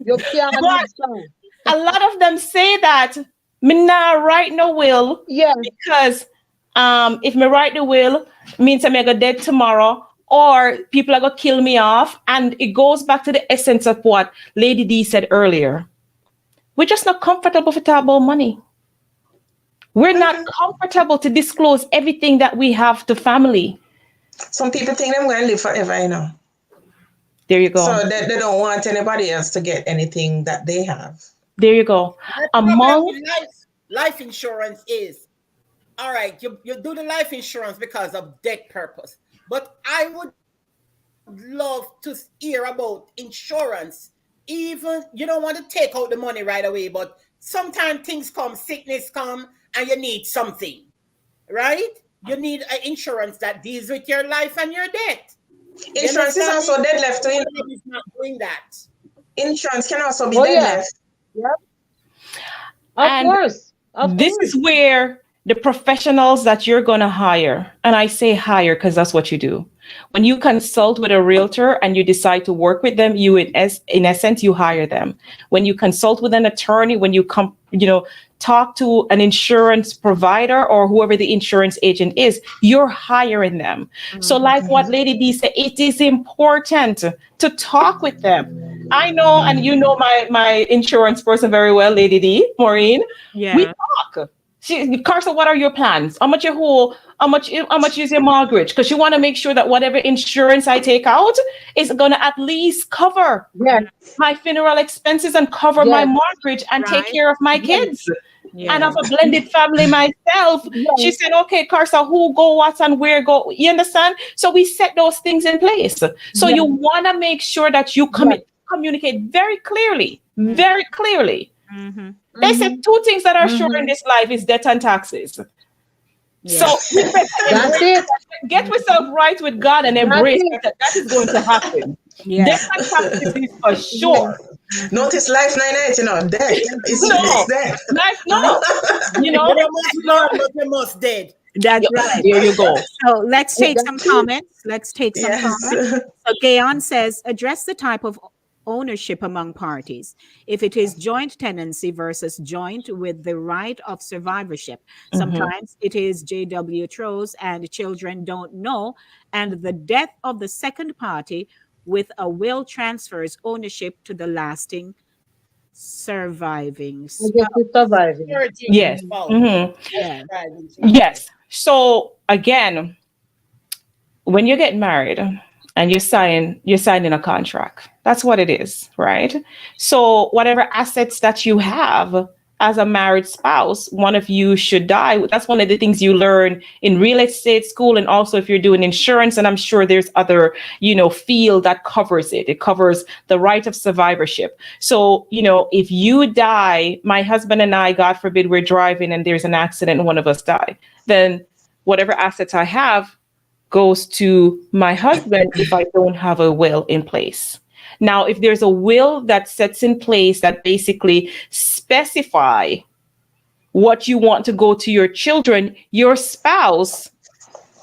E: You can't live so.
D: A lot of them say that me not write no will.
E: Yeah.
D: Because if me write the will, means I'm gonna dead tomorrow, or people are gonna kill me off. And it goes back to the essence of what Lady D said earlier. We're just not comfortable to talk about money. We're not comfortable to disclose everything that we have to family.
B: Some people think they're going to live forever,
D: There you go.
B: So they don't want anybody else to get anything that they have.
D: There you go.
C: Among life insurance is, all right, you do the life insurance because of debt purpose. But I would love to hear about insurance. Even you don't want to take out the money right away, but sometimes things come, sickness come, and you need something, right? You need an insurance that deals with your life and your debt.
B: Insurance is also dead left.
C: Is not doing that.
B: Insurance can also be dead left.
E: Yep. Of course.
D: This is where the professionals that you're going to hire, and I say hire because that's what you do. When you consult with a realtor and you decide to work with them, you in essence, you hire them. When you consult with an attorney, when you talk to an insurance provider or whoever the insurance agent is, you're hiring them. So like what Lady D said, it is important to talk with them. I know, and you know my insurance person very well, Lady D, Maureen.
A: Yeah.
D: We talk. Carsa, what are your plans? How much your whole? How much is your mortgage? Because you want to make sure that whatever insurance I take out is going to at least cover
E: Yes,
D: my funeral expenses and cover my
E: yes,
D: mortgage and take
A: Right.
D: care of my
E: yes,
D: kids.
A: Yeah.
D: And of a blended family myself. She
E: yes,
D: said, okay, Carsa, who go what and where go? You understand? So we set those things in place. So
E: yes,
D: you want to make sure that you
E: yes.
D: communicate very clearly,
A: Mm.
D: very clearly.
A: Mm-hmm.
D: They said
E: Mhm,
D: two things that are sure in
E: mhm.
D: this life is debt and taxes.
A: Yeah.
D: So we better
E: That's
D: embrace
E: it.
D: that. Get yourself right with God and
E: That's
D: embrace
E: it.
D: that is going to happen.
A: Yeah.
D: Debt and taxes is for sure.
A: Mm-hmm.
B: Notice life 98, death is
D: No,
B: death.
D: life, no. You know,
C: You don't must learn, but you must dead.
A: That's
D: Yep,
A: right.
D: there you go.
A: So let's take some
E: That's it.
A: comments. Let's take some
B: Yes.
A: comments. So Gayon says, address the type of ownership among parties. If it is joint tenancy versus joint with the right of survivorship,
D: Mhm.
A: sometimes it is JW throws and children don't know, and the death of the second party with a will transfers ownership to the lasting surviving
E: I guess
A: spouse.
E: it's surviving.
C: Virgin
D: Yes.
C: spouse.
D: Mhm.
A: Yeah.
C: Surviving spouse.
D: Yes. So again, when you get married and you're signing a contract, that's what it is, right? So whatever assets that you have as a married spouse, one of you should die. That's one of the things you learn in real estate school, and also if you're doing insurance. And I'm sure there's other, field that covers it. It covers the right of survivorship. So, if you die, my husband and I, God forbid, we're driving and there's an accident and one of us die, then whatever assets I have goes to my husband if I don't have a will in place. Now, if there's a will that sets in place that basically specify what you want to go to your children, your spouse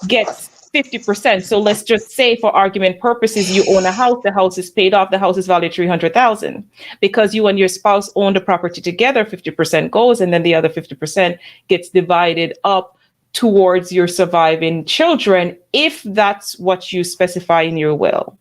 D: gets 50%. So let's just say, for argument purposes, you own a house, the house is paid off, the house is valued 300,000. Because you and your spouse own the property together, 50% goes, and then the other 50% gets divided up towards your surviving children, if that's what you specify in your will.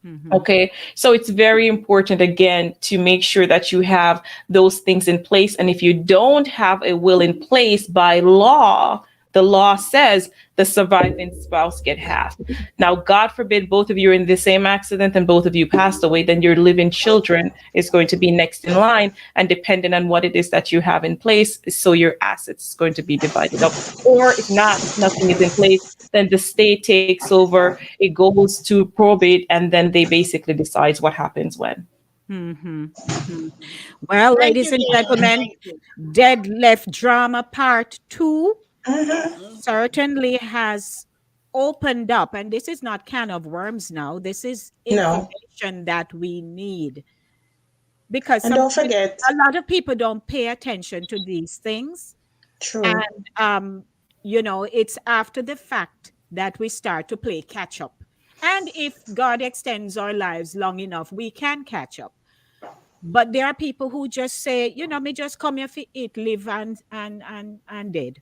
A: Mhm.
D: Okay, so it's very important, again, to make sure that you have those things in place. And if you don't have a will in place, by law, the law says the surviving spouse get half. Now, God forbid both of you are in the same accident and both of you passed away, then your living children is going to be next in line, and depending on what it is that you have in place, so your assets is going to be divided up. Or if not, nothing is in place, then the state takes over, it goes to probate, and then they basically decides what happens when.
A: Mhm. Mhm. Well,
C: Thank
A: ladies
C: you,
A: and
C: Gail.
A: gentlemen,
C: Thank you.
A: Dead Left Drama Part 2
B: Mhm.
A: certainly has opened up, and this is not can of worms now. This is
B: No.
A: information that we need, because
B: And don't
A: sometimes
B: forget,
A: a lot of people don't pay attention to these things.
B: true.
A: And it's after the fact that we start to play catch up. And if God extends our lives long enough, we can catch up. But there are people who just say, me just come here for eat, live, and dead.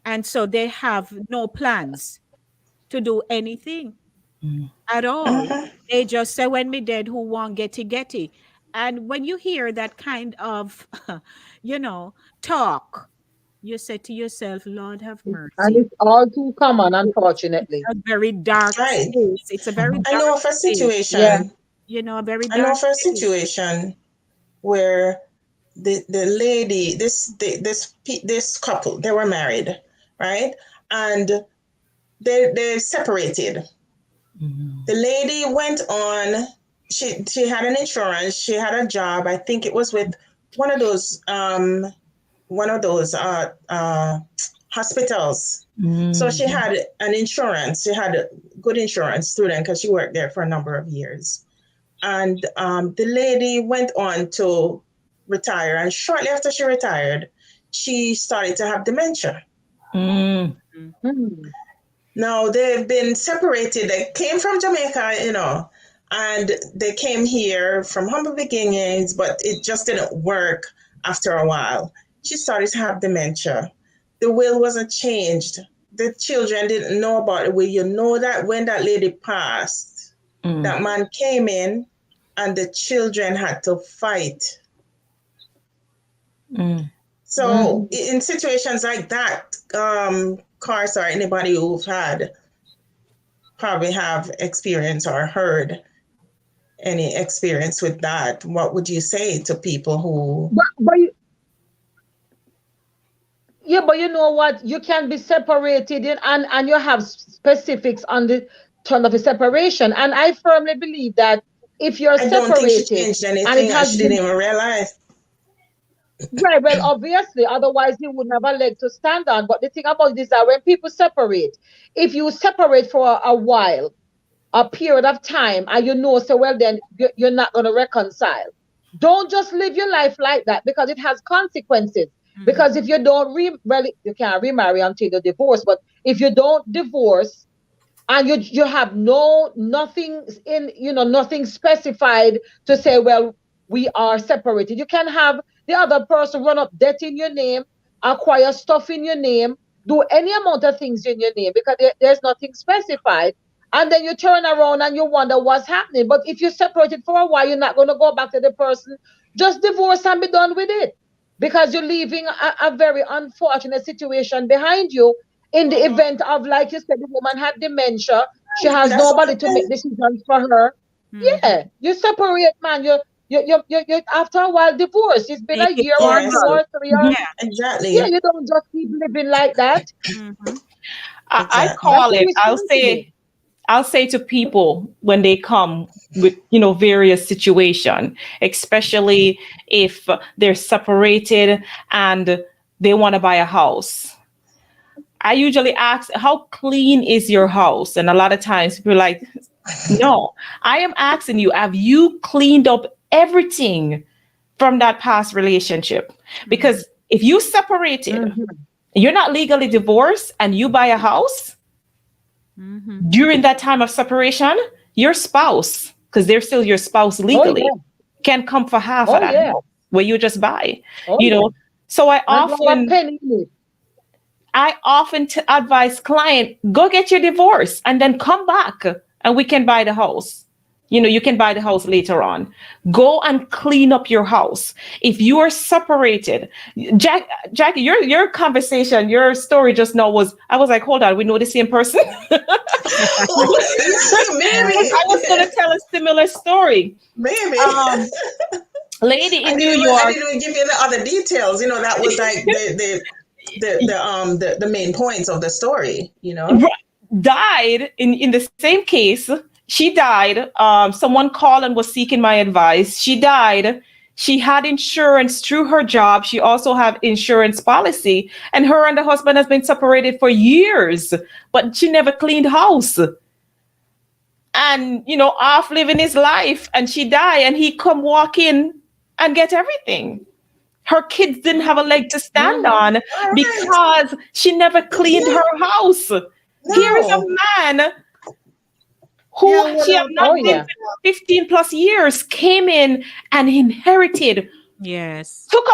A: And so they have no plans to do anything at all.
B: Mhm.
A: They just say, when me dead, who want getty? And when you hear that kind of, talk, you say to yourself, Lord have
E: And
A: mercy.
E: it's all too common,
A: It's
E: unfortunately.
A: a very dark
B: Right.
A: space. It's a very
B: I
A: dark
B: know of a
A: space.
E: Yeah.
B: situation.
A: A very
B: I know
A: dark
B: of a
A: space.
B: situation where the lady, this couple, they were married, right? And they separated. The lady went on. She had an insurance. She had a job. I think it was with one of those hospitals. So she had an insurance. She had a good insurance through them because she worked there for a number of years. And the lady went on to retire. And shortly after she retired, she started to have dementia.
D: Mm.
E: Hmm.
B: Now they've been separated. They came from Jamaica, and they came here from humble beginnings, but it just didn't work after a while. She started to have dementia. The will wasn't changed. The children didn't know about the will. You know that when that lady passed, that man came in and the children had to fight. So in situations like that, Carsa or anybody who've had probably have experience or heard any experience with that, what would you say to people who?
E: But you know what? You can be separated and you have specifics on the term of a separation. And I firmly believe that if you're
B: I don't think she
E: separated
B: changed
E: and
B: anything,
E: it
B: and
E: has
B: she
E: been
B: didn't even realize.
E: right, well, obviously, otherwise you wouldn't have a leg to stand on. But the thing about this is that when people separate, if you separate for a while, a period of time, and you know, so well, then you're not going to reconcile. Don't just live your life like that, because it has consequences. Because if you don't you can't remarry until you divorce. But if you don't divorce and you have nothing in, nothing specified to say, well, we are separated. You can have the other person run up debt in your name, acquire stuff in your name, do any amount of things in your name, because there's nothing specified. And then you turn around and you wonder what's happening. But if you're separated for a while, you're not going to go back to the person. Just divorce and be done with it. Because you're leaving a very unfortunate situation behind you in the event of, like you said, the woman had dementia. She has nobody to make decisions for her. Yeah, you separate, man. You after a while divorce. It's been a year or 2 or 3 years.
A: Yeah,
B: exactly.
E: Yeah, you don't just keep living like that.
D: I call it, I'll say to people when they come with, various situation, especially if they're separated and they want to buy a house. I usually ask, how clean is your house? And a lot of times people are like, no, I am asking you, have you cleaned up everything from that past relationship? Because if you separated, you're not legally divorced, and you buy a house, during that time of separation, your spouse, because they're still your spouse legally, can come for half of that house where you just buy. So I often advise client, go get your divorce and then come back and we can buy the house. You can buy the house later on. Go and clean up your house. If you are separated, Jackie, your conversation, your story just now I was like, hold on, we know the same person.
B: Maybe.
D: I was going to tell a similar story.
B: Maybe.
D: Lady in New York.
B: I didn't even give you the other details. That was like the main points of the story.
D: Died in the same case. She died. Someone called and was seeking my advice. She died. She had insurance through her job. She also had insurance policy. And her and the husband has been separated for years, but she never cleaned house. And, off living his life. And she died, and he come walk in and get everything. Her kids didn't have a leg to stand on because she never cleaned her house. No. Here is a man who she had not been 15 plus years, came in and inherited.
A: Yes.
D: Took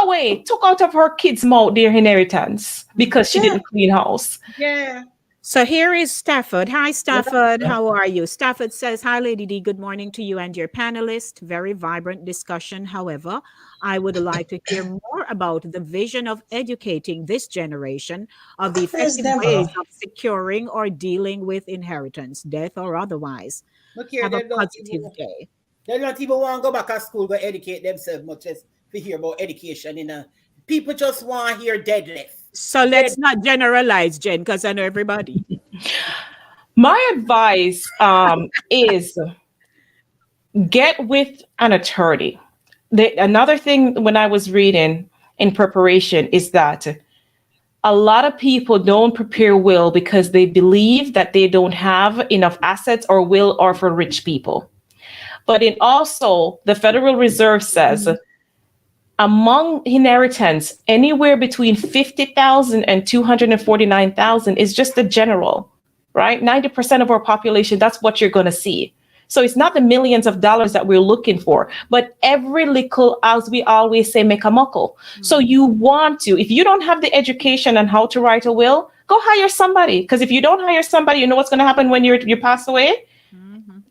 D: out of her kids' mouth their inheritance because she didn't clean house.
B: Yeah.
A: So here is Stafford. Hi, Stafford. How are you? Stafford says, hi, Lady D. Good morning to you and your panelists. Very vibrant discussion. However, I would like to hear more about the vision of educating this generation of the effective ways of securing or dealing with inheritance, death or otherwise.
C: Look here,
A: Have a positive day.
C: They don't even want to go back to school, go educate themselves much as to hear about education. People just want to hear deadlift.
A: So let's not generalize, Jen, because I know everybody.
D: My advice is get with an attorney. Another thing when I was reading in preparation is that a lot of people don't prepare will because they believe that they don't have enough assets or will are for rich people. But also the Federal Reserve says among inheritance, anywhere between 50,000 and 249,000 is just the general, right? 90% of our population, that's what you're going to see. So it's not the millions of dollars that we're looking for, but every little, as we always say, make a muckle. So you want to, if you don't have the education on how to write a will, go hire somebody. Because if you don't hire somebody, you know what's going to happen when you pass away?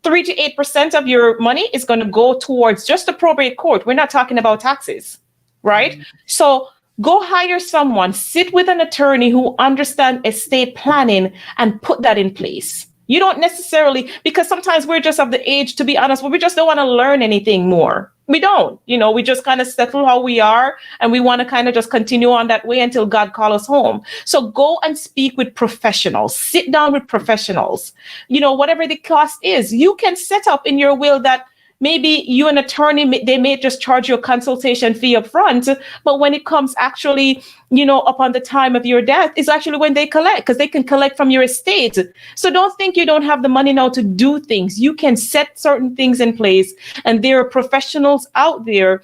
D: 3 to 8% of your money is going to go towards just the probate court. We're not talking about taxes, right? So go hire someone, sit with an attorney who understands estate planning and put that in place. You don't necessarily, because sometimes we're just of the age, to be honest, where we just don't want to learn anything more. We don't, we just kind of settle how we are, and we want to kind of just continue on that way until God calls us home. So go and speak with professionals, sit down with professionals, whatever the cost is. You can set up in your will that maybe you an attorney, they may just charge you a consultation fee up front, but when it comes actually, upon the time of your death is actually when they collect, because they can collect from your estate. So don't think you don't have the money now to do things. You can set certain things in place, and there are professionals out there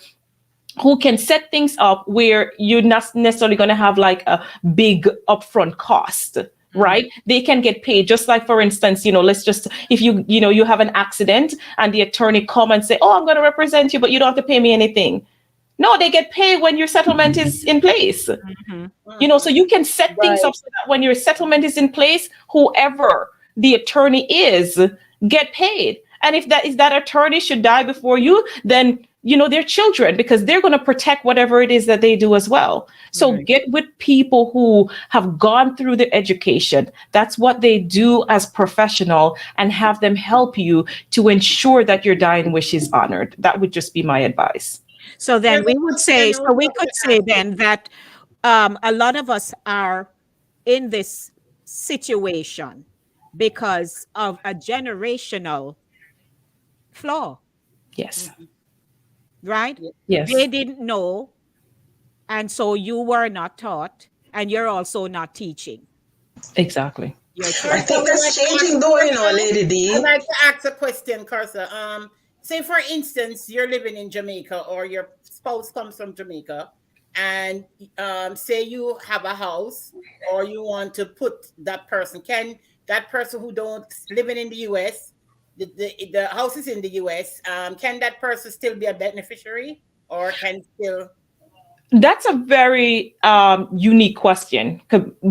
D: who can set things up where you're not necessarily going to have like a big upfront cost. Right? They can get paid. Just like, for instance, let's just, if you have an accident and the attorney come and say, oh, I'm going to represent you, but you don't have to pay me anything. No, they get paid when your settlement is in place. So you can set things up so that when your settlement is in place, whoever the attorney is, get paid. And if that attorney should die before you, then their children, because they're going to protect whatever it is that they do as well. So get with people who have gone through the education. That's what they do as professional, and have them help you to ensure that your dying wish is honored. That would just be my advice.
A: So then we could say then that a lot of us are in this situation because of a generational flaw.
D: Yes.
A: Right?
D: Yes.
A: They didn't know, and so you were not taught, and you're also not teaching.
D: Exactly.
B: I think that's changing though, Lady D.
C: I'd like to ask a question, Carsa. Say for instance, you're living in Jamaica, or your spouse comes from Jamaica, and say you have a house, or you want to put that person. Can that person who don't living in the US, the house is in the US, can that person still be a beneficiary, or can still?
D: That's a very unique question,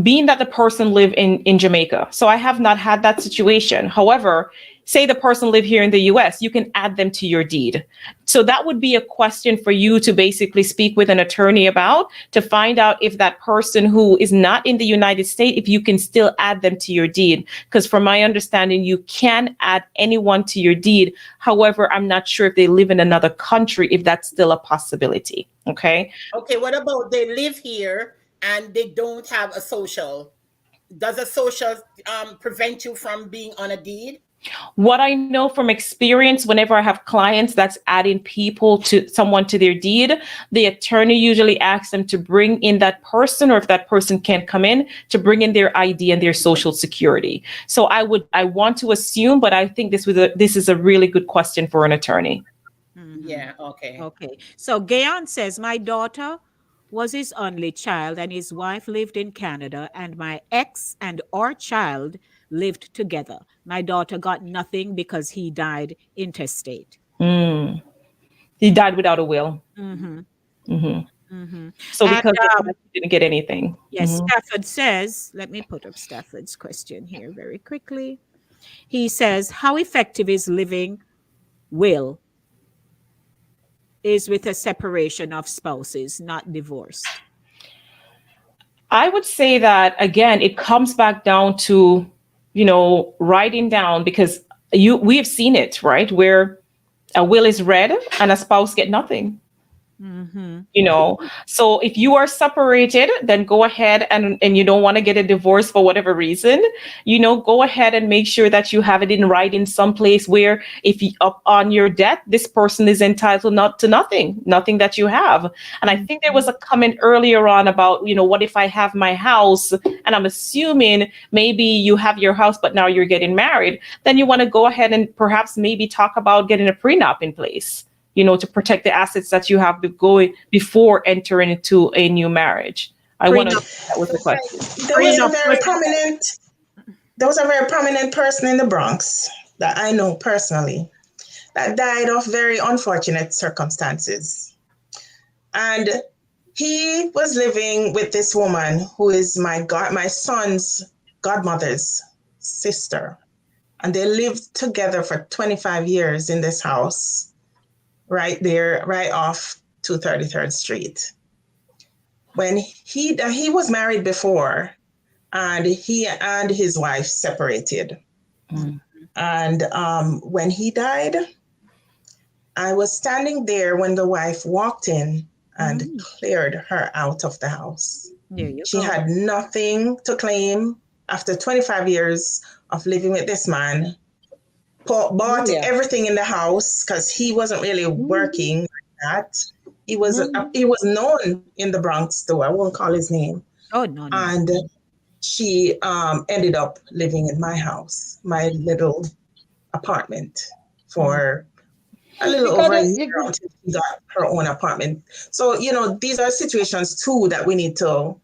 D: being that the person live in Jamaica. So I have not had that situation. However, say the person live here in the US, you can add them to your deed. So that would be a question for you to basically speak with an attorney about, to find out if that person who is not in the United States, if you can still add them to your deed. Because from my understanding, you can add anyone to your deed. However, I'm not sure if they live in another country, if that's still a possibility. Okay,
C: what about they live here and they don't have a social? Does a social prevent you from being on a deed?
D: What I know from experience, whenever I have clients that's adding someone to their deed, the attorney usually asks them to bring in that person, or if that person can't come in, to bring in their ID and their social security. So I want to assume, but I think this is a really good question for an attorney.
C: Yeah, okay.
A: So Gayon says, my daughter was his only child, and his wife lived in Canada, and my ex and our child lived together. My daughter got nothing because he died intestate.
D: He died without a will. So because he didn't get anything.
A: Yes, Stafford says, let me put up Stafford's question here very quickly. He says, how effective is living will is with a separation of spouses, not divorce?
D: I would say that, again, it comes back down to, writing down, because we have seen it, right? Where a will is read and a spouse get nothing. So if you are separated, then go ahead and you don't want to get a divorce for whatever reason, go ahead and make sure that you have it in writing someplace where if you up on your death, this person is entitled to nothing that you have. And I think there was a comment earlier on about, what if I have my house, and I'm assuming maybe you have your house, but now you're getting married, then you want to go ahead and perhaps maybe talk about getting a prenup in place, to protect the assets that you have before entering into a new marriage. I want to. That was the question.
B: There was a very prominent person in the Bronx that I know personally that died of very unfortunate circumstances, and he was living with this woman who is my son's godmother's sister. and they lived together for 25 years in this house, right there, right off 233rd Street. When he was married before, and he and his wife separated. And when he died, I was standing there when the wife walked in and cleared her out of the house. She had nothing to claim after 25 years of living with this man. Bought everything in the house because he wasn't really working like that. He was known in the Bronx too. I won't call his name.
A: Oh, no.
B: And she ended up living in my house, my little apartment, for a little over a year until she got her own apartment. So, these are situations too that we need to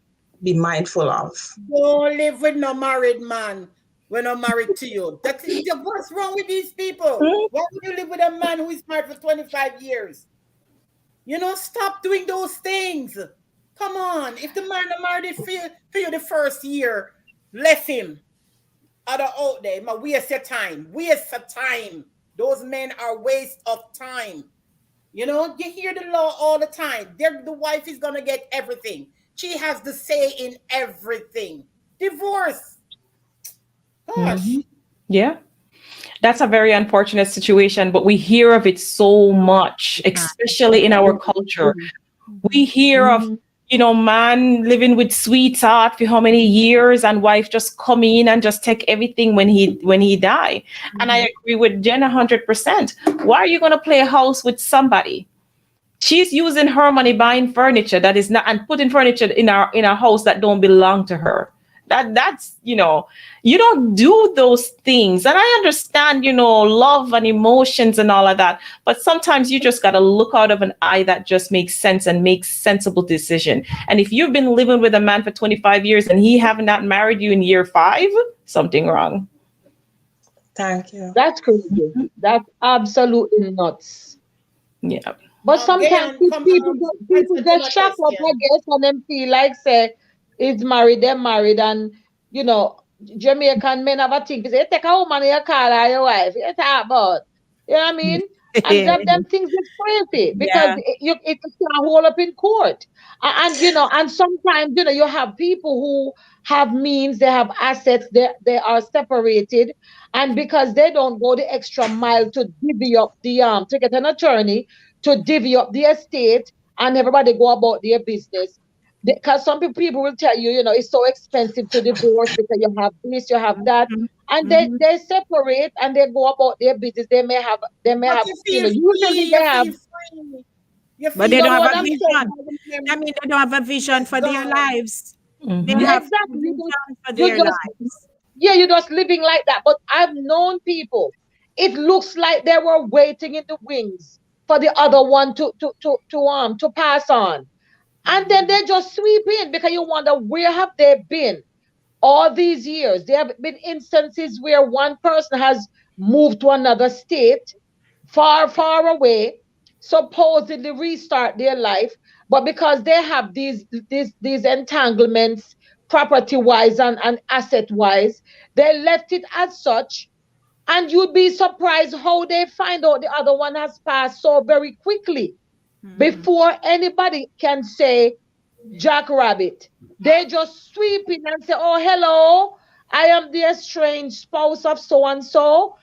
B: be mindful of.
C: Don't live with no married man when I'm married to you. What's wrong with these people? Why would you live with a man who is married for 25 years? Stop doing those things. Come on. If the man married for you the first year, let him. Other out there, waste your time. Waste of time. Those men are waste of time. You hear the law all the time. The wife is going to get everything. She has the say in everything. Divorce. Gosh.
D: Yeah. That's a very unfortunate situation, but we hear of it so much, especially in our culture. We hear of, man living with sweetheart for how many years, and wife just come in and just take everything when he die. And I agree with Jen 100%. Why are you going to play a house with somebody? She's using her money buying furniture that is not, and putting furniture in our house that don't belong to her. That's you don't do those things. And I understand, love and emotions and all of that. But sometimes you just got to look out of an eye that just makes sense and makes sensible decision. And if you've been living with a man for 25 years and he have not married you in year 5, something wrong.
B: Thank you.
E: That's crazy. That's absolutely nuts.
D: Yeah.
E: But sometimes people get shocked up, I guess, and them feel like, say, is married, they're married, and, Jamaican men have a thing. They say, take a woman in your car or your wife. You talk about, you know what I mean? And them things is crazy because it can hold up in court. And sometimes, you have people who have means, they have assets, they are separated. And because they don't go the extra mile to divvy up to get an attorney, to divvy up the estate, and everybody go about their business. Because some people will tell you, it's so expensive to divorce because you have this, you have that, and they separate and they go about their business. They may have, usually they have.
A: But they don't have a vision. I mean, they don't have a vision for their lives. They have a vision for their lives.
E: Yeah, you're just living like that. But I've known people. It looks like they were waiting in the wings for the other one to pass on. And then they just sweep in because you wonder, where have they been all these years? There have been instances where one person has moved to another state, far, far away, supposedly restart their life, but because they have these entanglements, property-wise and asset-wise, they left it as such. And you'd be surprised how they find out the other one has passed so very quickly. Before anybody can say jackrabbit, they just sweep in and say, oh, hello, I am the estranged spouse of so-and-so.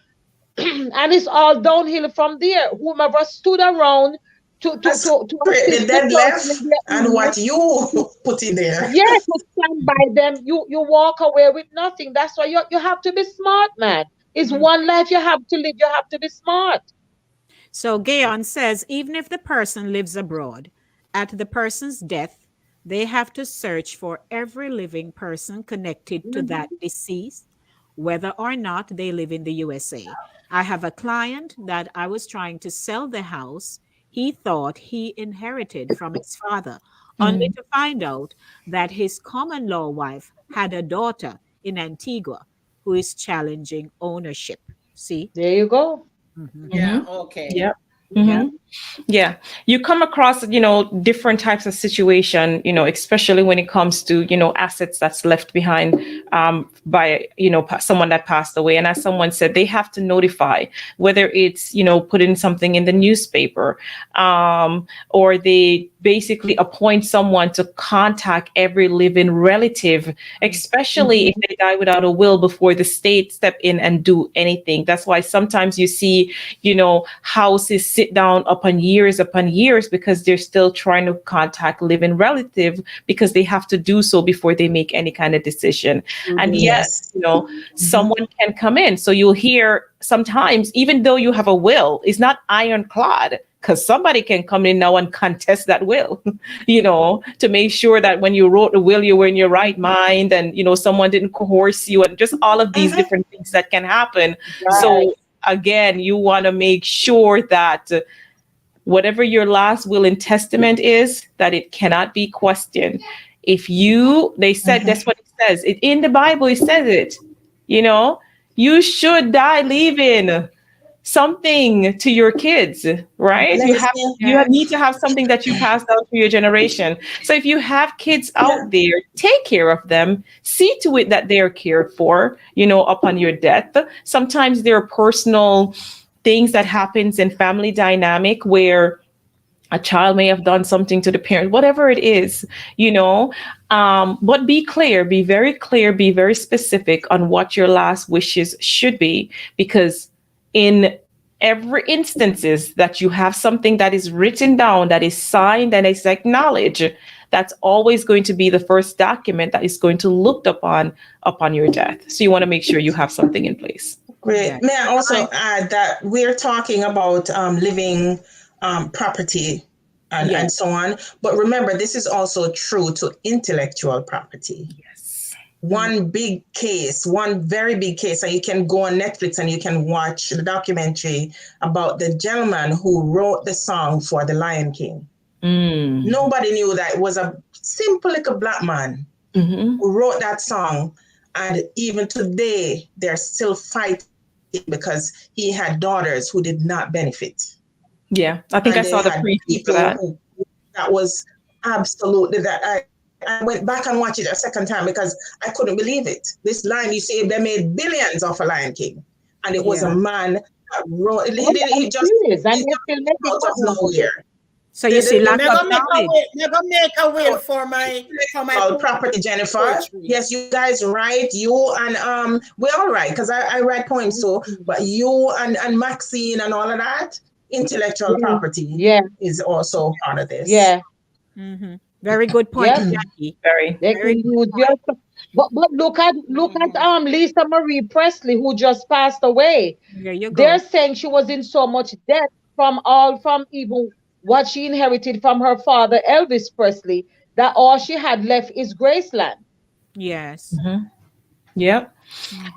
E: And it's all downhill from there. Whomever stood around to
B: the dead left and what you put in there.
E: Yes, to stand by them, you walk away with nothing. That's why you have to be smart, man. It's one life you have to live. You have to be smart.
A: So Gayon says, even if the person lives abroad, at the person's death, they have to search for every living person connected to that deceased, whether or not they live in the USA. I have a client that I was trying to sell the house he thought he inherited from his father, only to find out that his common law wife had a daughter in Antigua who is challenging ownership. See?
E: There you go.
C: Yeah, okay.
D: Yeah.
A: Yeah.
D: Yeah, you come across, different types of situation, especially when it comes to, assets that's left behind by, someone that passed away. And as someone said, they have to notify, whether it's, putting something in the newspaper, or they basically appoint someone to contact every living relative, especially if they die without a will, before the state step in and do anything. That's why sometimes you see, houses sit down upon years because they're still trying to contact living relative, because they have to do so before they make any kind of decision. And yes, someone can come in. So you'll hear sometimes, even though you have a will, it's not ironclad, because somebody can come in now and contest that will, to make sure that when you wrote the will, you were in your right mind, and, someone didn't coerce you, and just all of these different things that can happen.
E: Right.
D: So again, you want to make sure that whatever your last will and testament is, that it cannot be questioned. They said, that's what it says. In the Bible, it says it, you should die leaving something to your kids, right? You need to have something that you pass down to your generation. So if you have kids out there, take care of them, see to it that they're cared for, upon your death. Sometimes there are personal things that happens in family dynamic where a child may have done something to the parent, whatever it is, but be clear, be very specific on what your last wishes should be, because in every instances that you have something that is written down, that is signed and is acknowledged, that's always going to be the first document that is going to looked upon your death. So you want to make sure you have something in place.
B: Great.
A: Yeah.
B: May I also add that we're talking about living property and so on. But remember, this is also true to intellectual property.
D: Yes.
B: One very big case, and you can go on Netflix and you can watch the documentary about the gentleman who wrote the song for The Lion King. Nobody knew that it was a simple little black man who wrote that song. And even today, they're still fighting because he had daughters who did not benefit.
D: Yeah, I think I saw the preview for that.
B: That was absolutely that. I went back and watched it a second time because I couldn't believe it. This line, you see, they made billions off a Lion King. And it was a man that wrote it. He just out of nowhere.
A: So you see, lack of knowledge.
C: Never make a will for my
B: property, Jennifer. Yes, you guys write. You and we all write, because I write poems too. But you and Maxine and all of that, intellectual property is also part of this.
E: Yeah.
A: Very good point,
E: Yes.
A: Jackie.
E: They can use but look at Lisa Marie Presley, who just passed away.
A: There you go.
E: They're saying she was in so much debt from even what she inherited from her father, Elvis Presley, that all she had left is Graceland.
A: Yes.
D: Yep.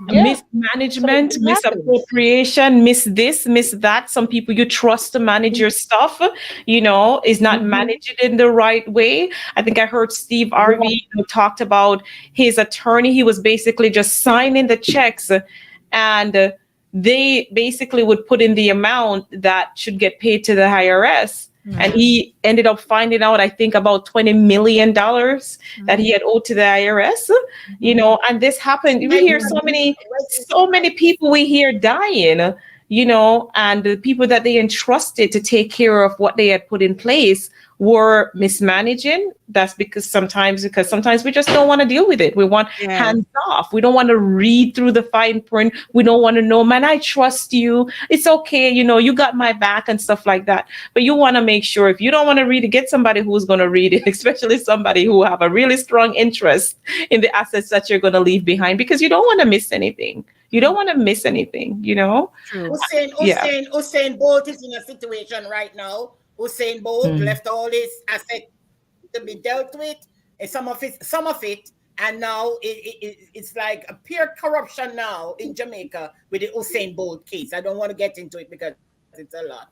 E: Yeah.
D: Mismanagement,
E: So it happens.
D: misappropriation, miss this, miss that. Some people you trust to manage your stuff, is not managed in the right way. I think I heard Steve Harvey talked about his attorney. He was basically just signing the checks, and they basically would put in the amount that should get paid to the IRS. And he ended up finding out, I think, about $20 million that he had owed to the IRS, and this happened. We hear so many people we hear dying, and the people that they entrusted to take care of what they had put in place were mismanaging. That's because sometimes we just don't want to deal with it. We want hands off. We don't want to read through the fine print. We don't want to know, man, I trust you. It's okay. You got my back and stuff like that. But you want to make sure, if you don't want to read it, get somebody who's going to read it, especially somebody who have a really strong interest in the assets that you're going to leave behind, because you don't want to miss anything. You don't want to miss anything,
A: True.
C: Usain Bolt is in a situation right now. Usain Bolt left all his assets to be dealt with, and some of it, and now it's like a pure corruption now in Jamaica with the Usain Bolt case. I don't want to get into it because it's a lot.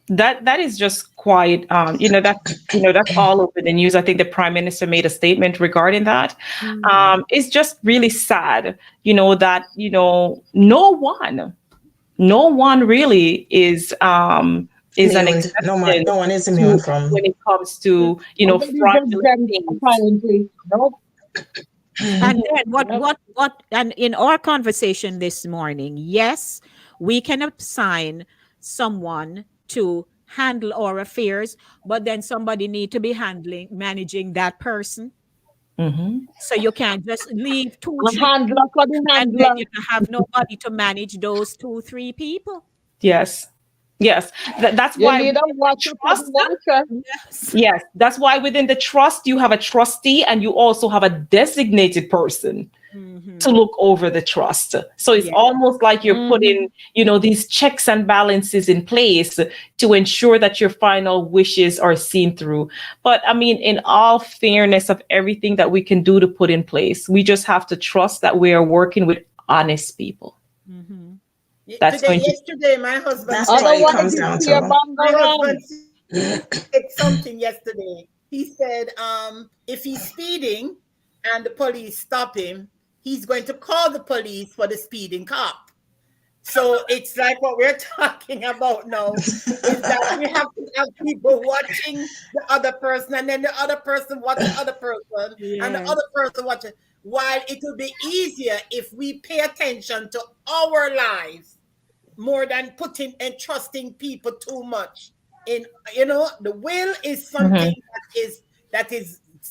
D: That is just quite, that's all over the news. I think the Prime Minister made a statement regarding that. It's just really sad, that no one really is is an
B: immune.
D: exception
B: No one is
D: to
B: immune from.
D: when it comes to,
E: Nobody's
D: fraudulent
E: exempt,
D: things.
E: apparently. Nope.
A: And then
E: Yep.
A: and in our conversation this morning, yes, we can assign someone to handle our affairs, but then somebody need to be managing that person.
D: Mhm.
A: So you can't just leave two,
E: A
A: three
E: handler
A: people
E: for the
A: and then
E: handler.
A: you have nobody to manage those two, three people.
D: Yes. Yes. That's
E: You
D: why
E: need a
D: within the
E: watcher for the
D: trust.
E: watcher.
A: Yes.
D: Yes, that's why within the trust you have a trustee and you also have a designated person to look over the trust. So it's
A: Yeah.
D: almost like you're
E: Mhm.
D: putting, these checks and balances in place to ensure that your final wishes are seen through. But I mean, in all fairness of everything that we can do to put in place, we just have to trust that we are working with honest people.
A: Mhm.
D: That's going to
C: Yesterday, my husband
B: That's
C: said,
B: what it
E: Otherwise,
B: comes
E: it's
B: down
E: fear
B: to.
C: my husband
E: mongering.
C: said something yesterday. He said, if he's speeding and the police stop him, he's going to call the police for the speeding cop. So it's like what we're talking about now is that we have to have people watching the other person, and then the other person watch the other person, and the
A: Yeah.
C: other person watch it. While it will be easier if we pay attention to our lives more than putting and trusting people too much. In the will is something
D: Mhm.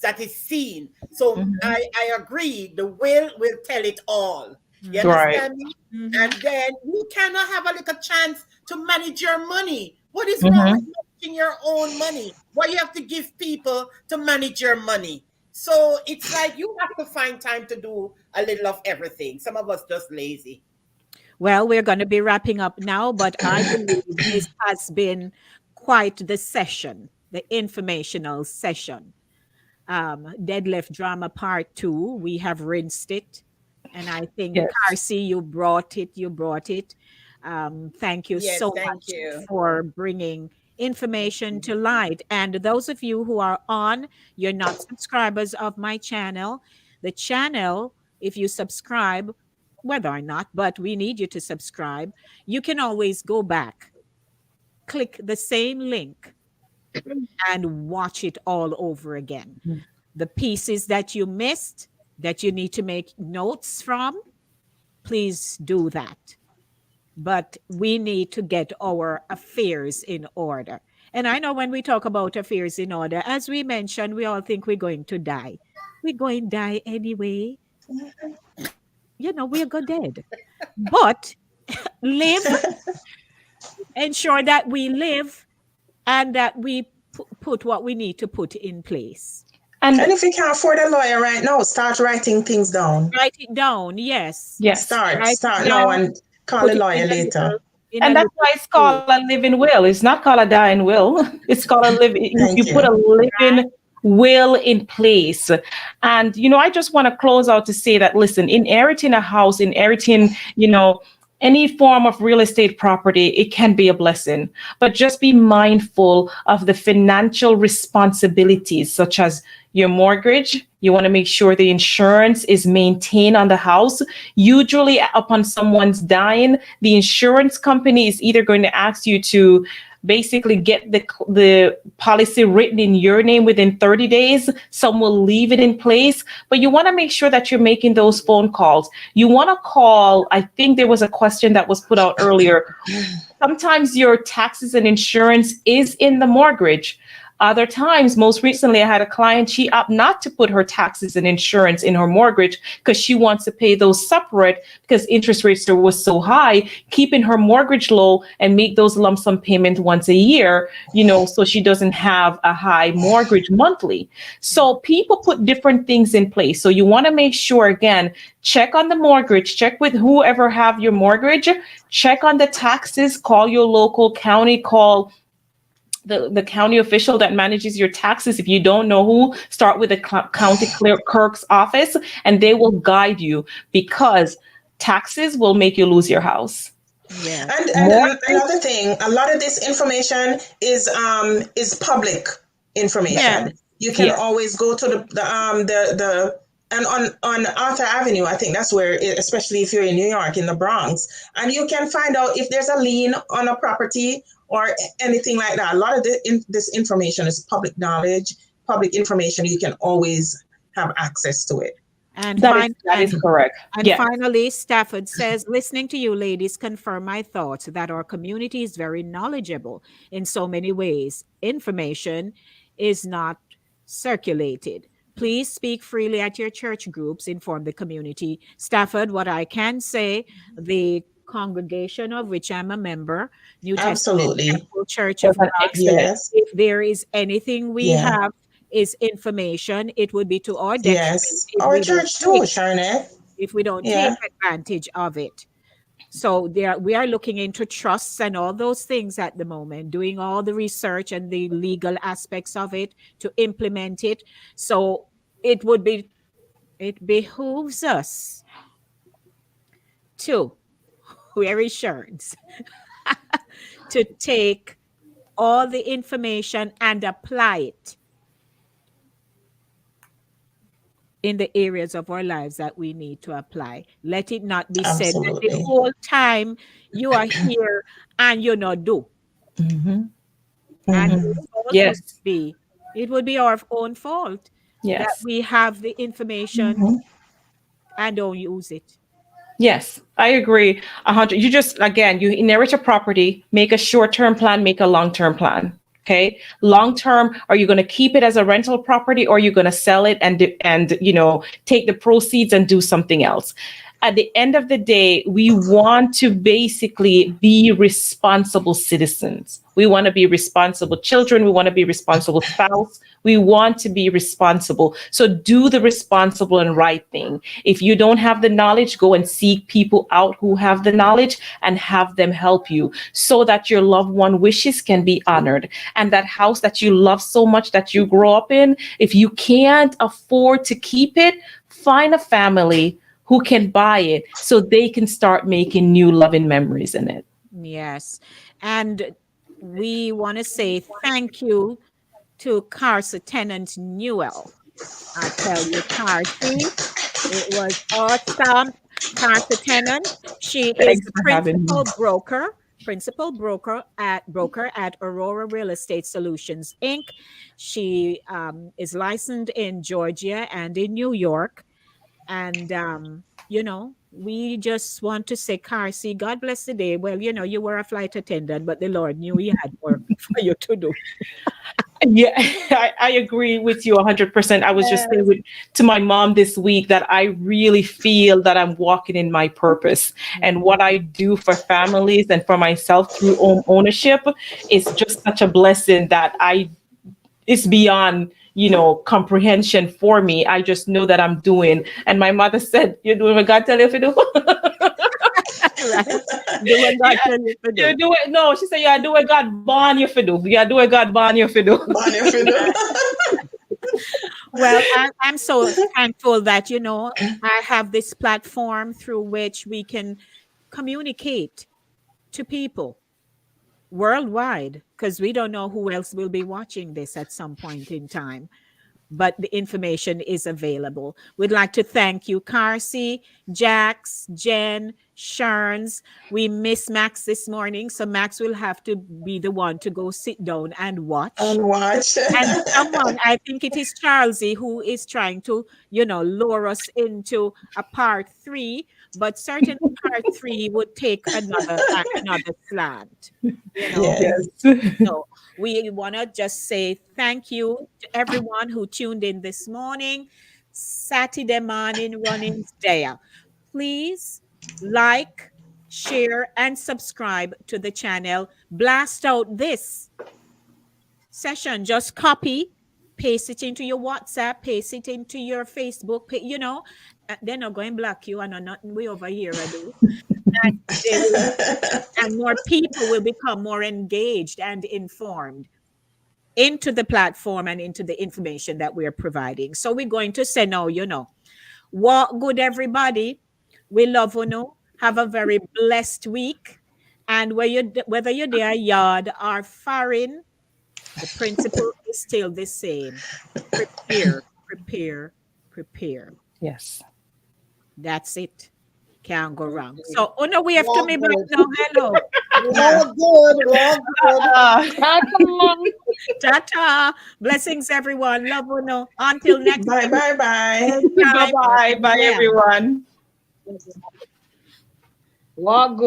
C: that is seen. So
D: Mhm.
C: I agree. The will tell it all. You
D: Right.
C: understand me?
A: Mhm.
C: And then you cannot have a little chance to manage your money. What is wrong with
D: Mhm.
C: managing your own money? Why you have to give people to manage your money? So it's like you have to find time to do a little of everything. Some of us just lazy.
A: Well, we're going to be wrapping up now, but I believe this has been quite the session, the informational session. Dead Left Drama Part 2, we have rinsed it. And I think,
D: Yes.
A: Carsi, you brought it. Thank you
C: Yes,
A: so
C: thank
A: much
C: you.
A: for bringing information to light. And those of you who are on, you're not subscribers of my channel. The channel, if you subscribe, whether or not, but we need you to subscribe, you can always go back, click the same link, and watch it all over again. The pieces that you missed, that you need to make notes from, please do that. But we need to get our affairs in order. And I know when we talk about affairs in order, as we mentioned, we all think we're going to die. We're going to die anyway. We're go dead. But live, ensure that we live and that we put what we need to put in place.
B: And
D: And
B: if you can't afford a lawyer right now, start writing things down.
A: Write it down. Yes.
D: yes.
A: Write it
B: Start now
A: down.
B: and call a
A: Put it
B: lawyer later.
A: in a
D: And that's
A: little
D: why it's
A: scroll.
D: called a living will. It's not called a dying will. It's called a living.
B: Thank
D: You put
B: you.
D: a living will in place. And I just want to close out to say that, listen, inheriting a house, inheriting, any form of real estate property, it can be a blessing. But just be mindful of the financial responsibilities, such as your mortgage. You want to make sure the insurance is maintained on the house. Usually, upon someone's dying, the insurance company is either going to ask you to basically get the policy written in your name within 30 days. Some will leave it in place, but you want to make sure that you're making those phone calls. You want to call. I think there was a question that was put out earlier. Sometimes your taxes and insurance is in the mortgage. Other times, most recently, I had a client, she opted not to put her taxes and insurance in her mortgage because she wants to pay those separate because interest rates was so high, keeping her mortgage low and make those lump sum payments once a year, so she doesn't have a high mortgage monthly. So people put different things in place. So you want to make sure, again, check on the mortgage, check with whoever have your mortgage, check on the taxes, call your local county, call the county official that manages your taxes. If you don't know who, start with the county clerk's office and they will guide you, because taxes will make you lose your house.
A: Yeah.
B: And another thing, a lot of this information is public information.
A: Yeah.
B: You can
D: Yes.
B: always go to the and on Arthur Avenue, I think that's where, especially if you're in New York, in the Bronx, and you can find out if there's a lien on a property or anything like that. A lot of this information is public knowledge, public information. You can always have access to it.
A: And
D: That is correct.
A: And
D: Yeah.
A: finally, Stafford says, listening to you ladies confirm my thoughts that our community is very knowledgeable in so many ways. Information is not circulated. Please speak freely at your church groups, inform the community. Stafford, what I can say, the congregation of which I'm a member, New Testament
B: Absolutely.
A: Temple Church
D: That's
A: of
D: an
A: God,
D: excellent.
B: Yes.
A: if there is anything we
B: Yeah.
A: have is information, it would be to our detriment
B: Yes.
A: if
B: Our
A: we don't
B: church too,
A: take
B: Sharonette.
A: if we don't
B: Yeah.
A: take advantage of it. So we are looking into trusts and all those things at the moment, doing all the research and the legal aspects of it to implement it. So it behooves us to, we're insurance, to take all the information and apply it in the areas of our lives that we need to apply. Let it not be said that the
B: Absolutely.
A: whole time you are here and you not do.
D: Mhm.
A: And
B: Mhm.
A: whose fault would
D: Yes.
A: it be? It would be our own fault that
D: Yes.
A: we have the information
B: Mhm.
A: and don't use it.
D: Yes, I agree 100. You just, again, you inherit a property, make a short-term plan, make a long-term plan. Okay. Long-term, are you going to keep it as a rental property, or are you going to sell it and take the proceeds and do something else? At the end of the day, we want to basically be responsible citizens. We want to be responsible children. We want to be responsible spouse. We want to be responsible. So do the responsible and right thing. If you don't have the knowledge, go and seek people out who have the knowledge and have them help you so that your loved one wishes can be honored. And that house that you love so much that you grow up in, if you can't afford to keep it, find a family who can buy it so they can start making new loving memories in it.
A: Yes. And we want to say thank you to Carsa Tenant Newell. I tell you, Carsi, it was awesome. Carsa Tenant, she is
D: Thanks
A: the
D: for having me.
A: principal broker at Aurora Real Estate Solutions Inc. She is licensed in Georgia and in New York. And we just want to say, Carsi, God bless the day. Well, you were a flight attendant, but the Lord knew He had work for you to do.
D: Yeah, I agree with you 100%. I was just saying to my mom this week that I really feel that I'm walking in my purpose, and what I do for families and for myself through ownership is just such a blessing that it's beyond comprehension for me. I just know that I'm doing. And my mother said, "You're doing what God tell you to do."
A: Right? Do what God tell you to do.
D: You do it. No, she said, "You do what God born you to do. You do what God born you to do."
A: Well, I'm so thankful that I have this platform through which we can communicate to people worldwide, because we don't know who else will be watching this at some point in time. But the information is available. We'd like to thank you, Carsi, Jax, Jen, Sherns. We miss Max this morning, so Max will have to be the one to go sit down and watch. And someone, I think it is Charlesy, who is trying to, lure us into a part 3, but certainly part 3 would take another slant.
D: Yes.
A: So we want to just say thank you to everyone who tuned in this morning. Satideh morning runnings there. Please like, share, and subscribe to the channel. Blast out this session. Just copy, paste it into your WhatsApp, paste it into your Facebook. They're not going to block you. I know nothing way over here. I do. And more people will become more engaged and informed into the platform and into the information that we're providing. So we're going to say now, walk good, everybody. We love you. Have a very blessed week. And whether you're there yard or foreign, the principle is still the same. Prepare, prepare, prepare.
D: Yes.
A: That's it. Can't go wrong. So, we have to me back now. Hello.
C: All good. All good.
E: Ta-ta.
A: Ta-ta. Blessings, everyone. Love you. No. Until next
B: Bye, bye, bye.
A: time.
D: Bye-bye. Bye,
A: Yeah.
D: everyone.
E: Walk good.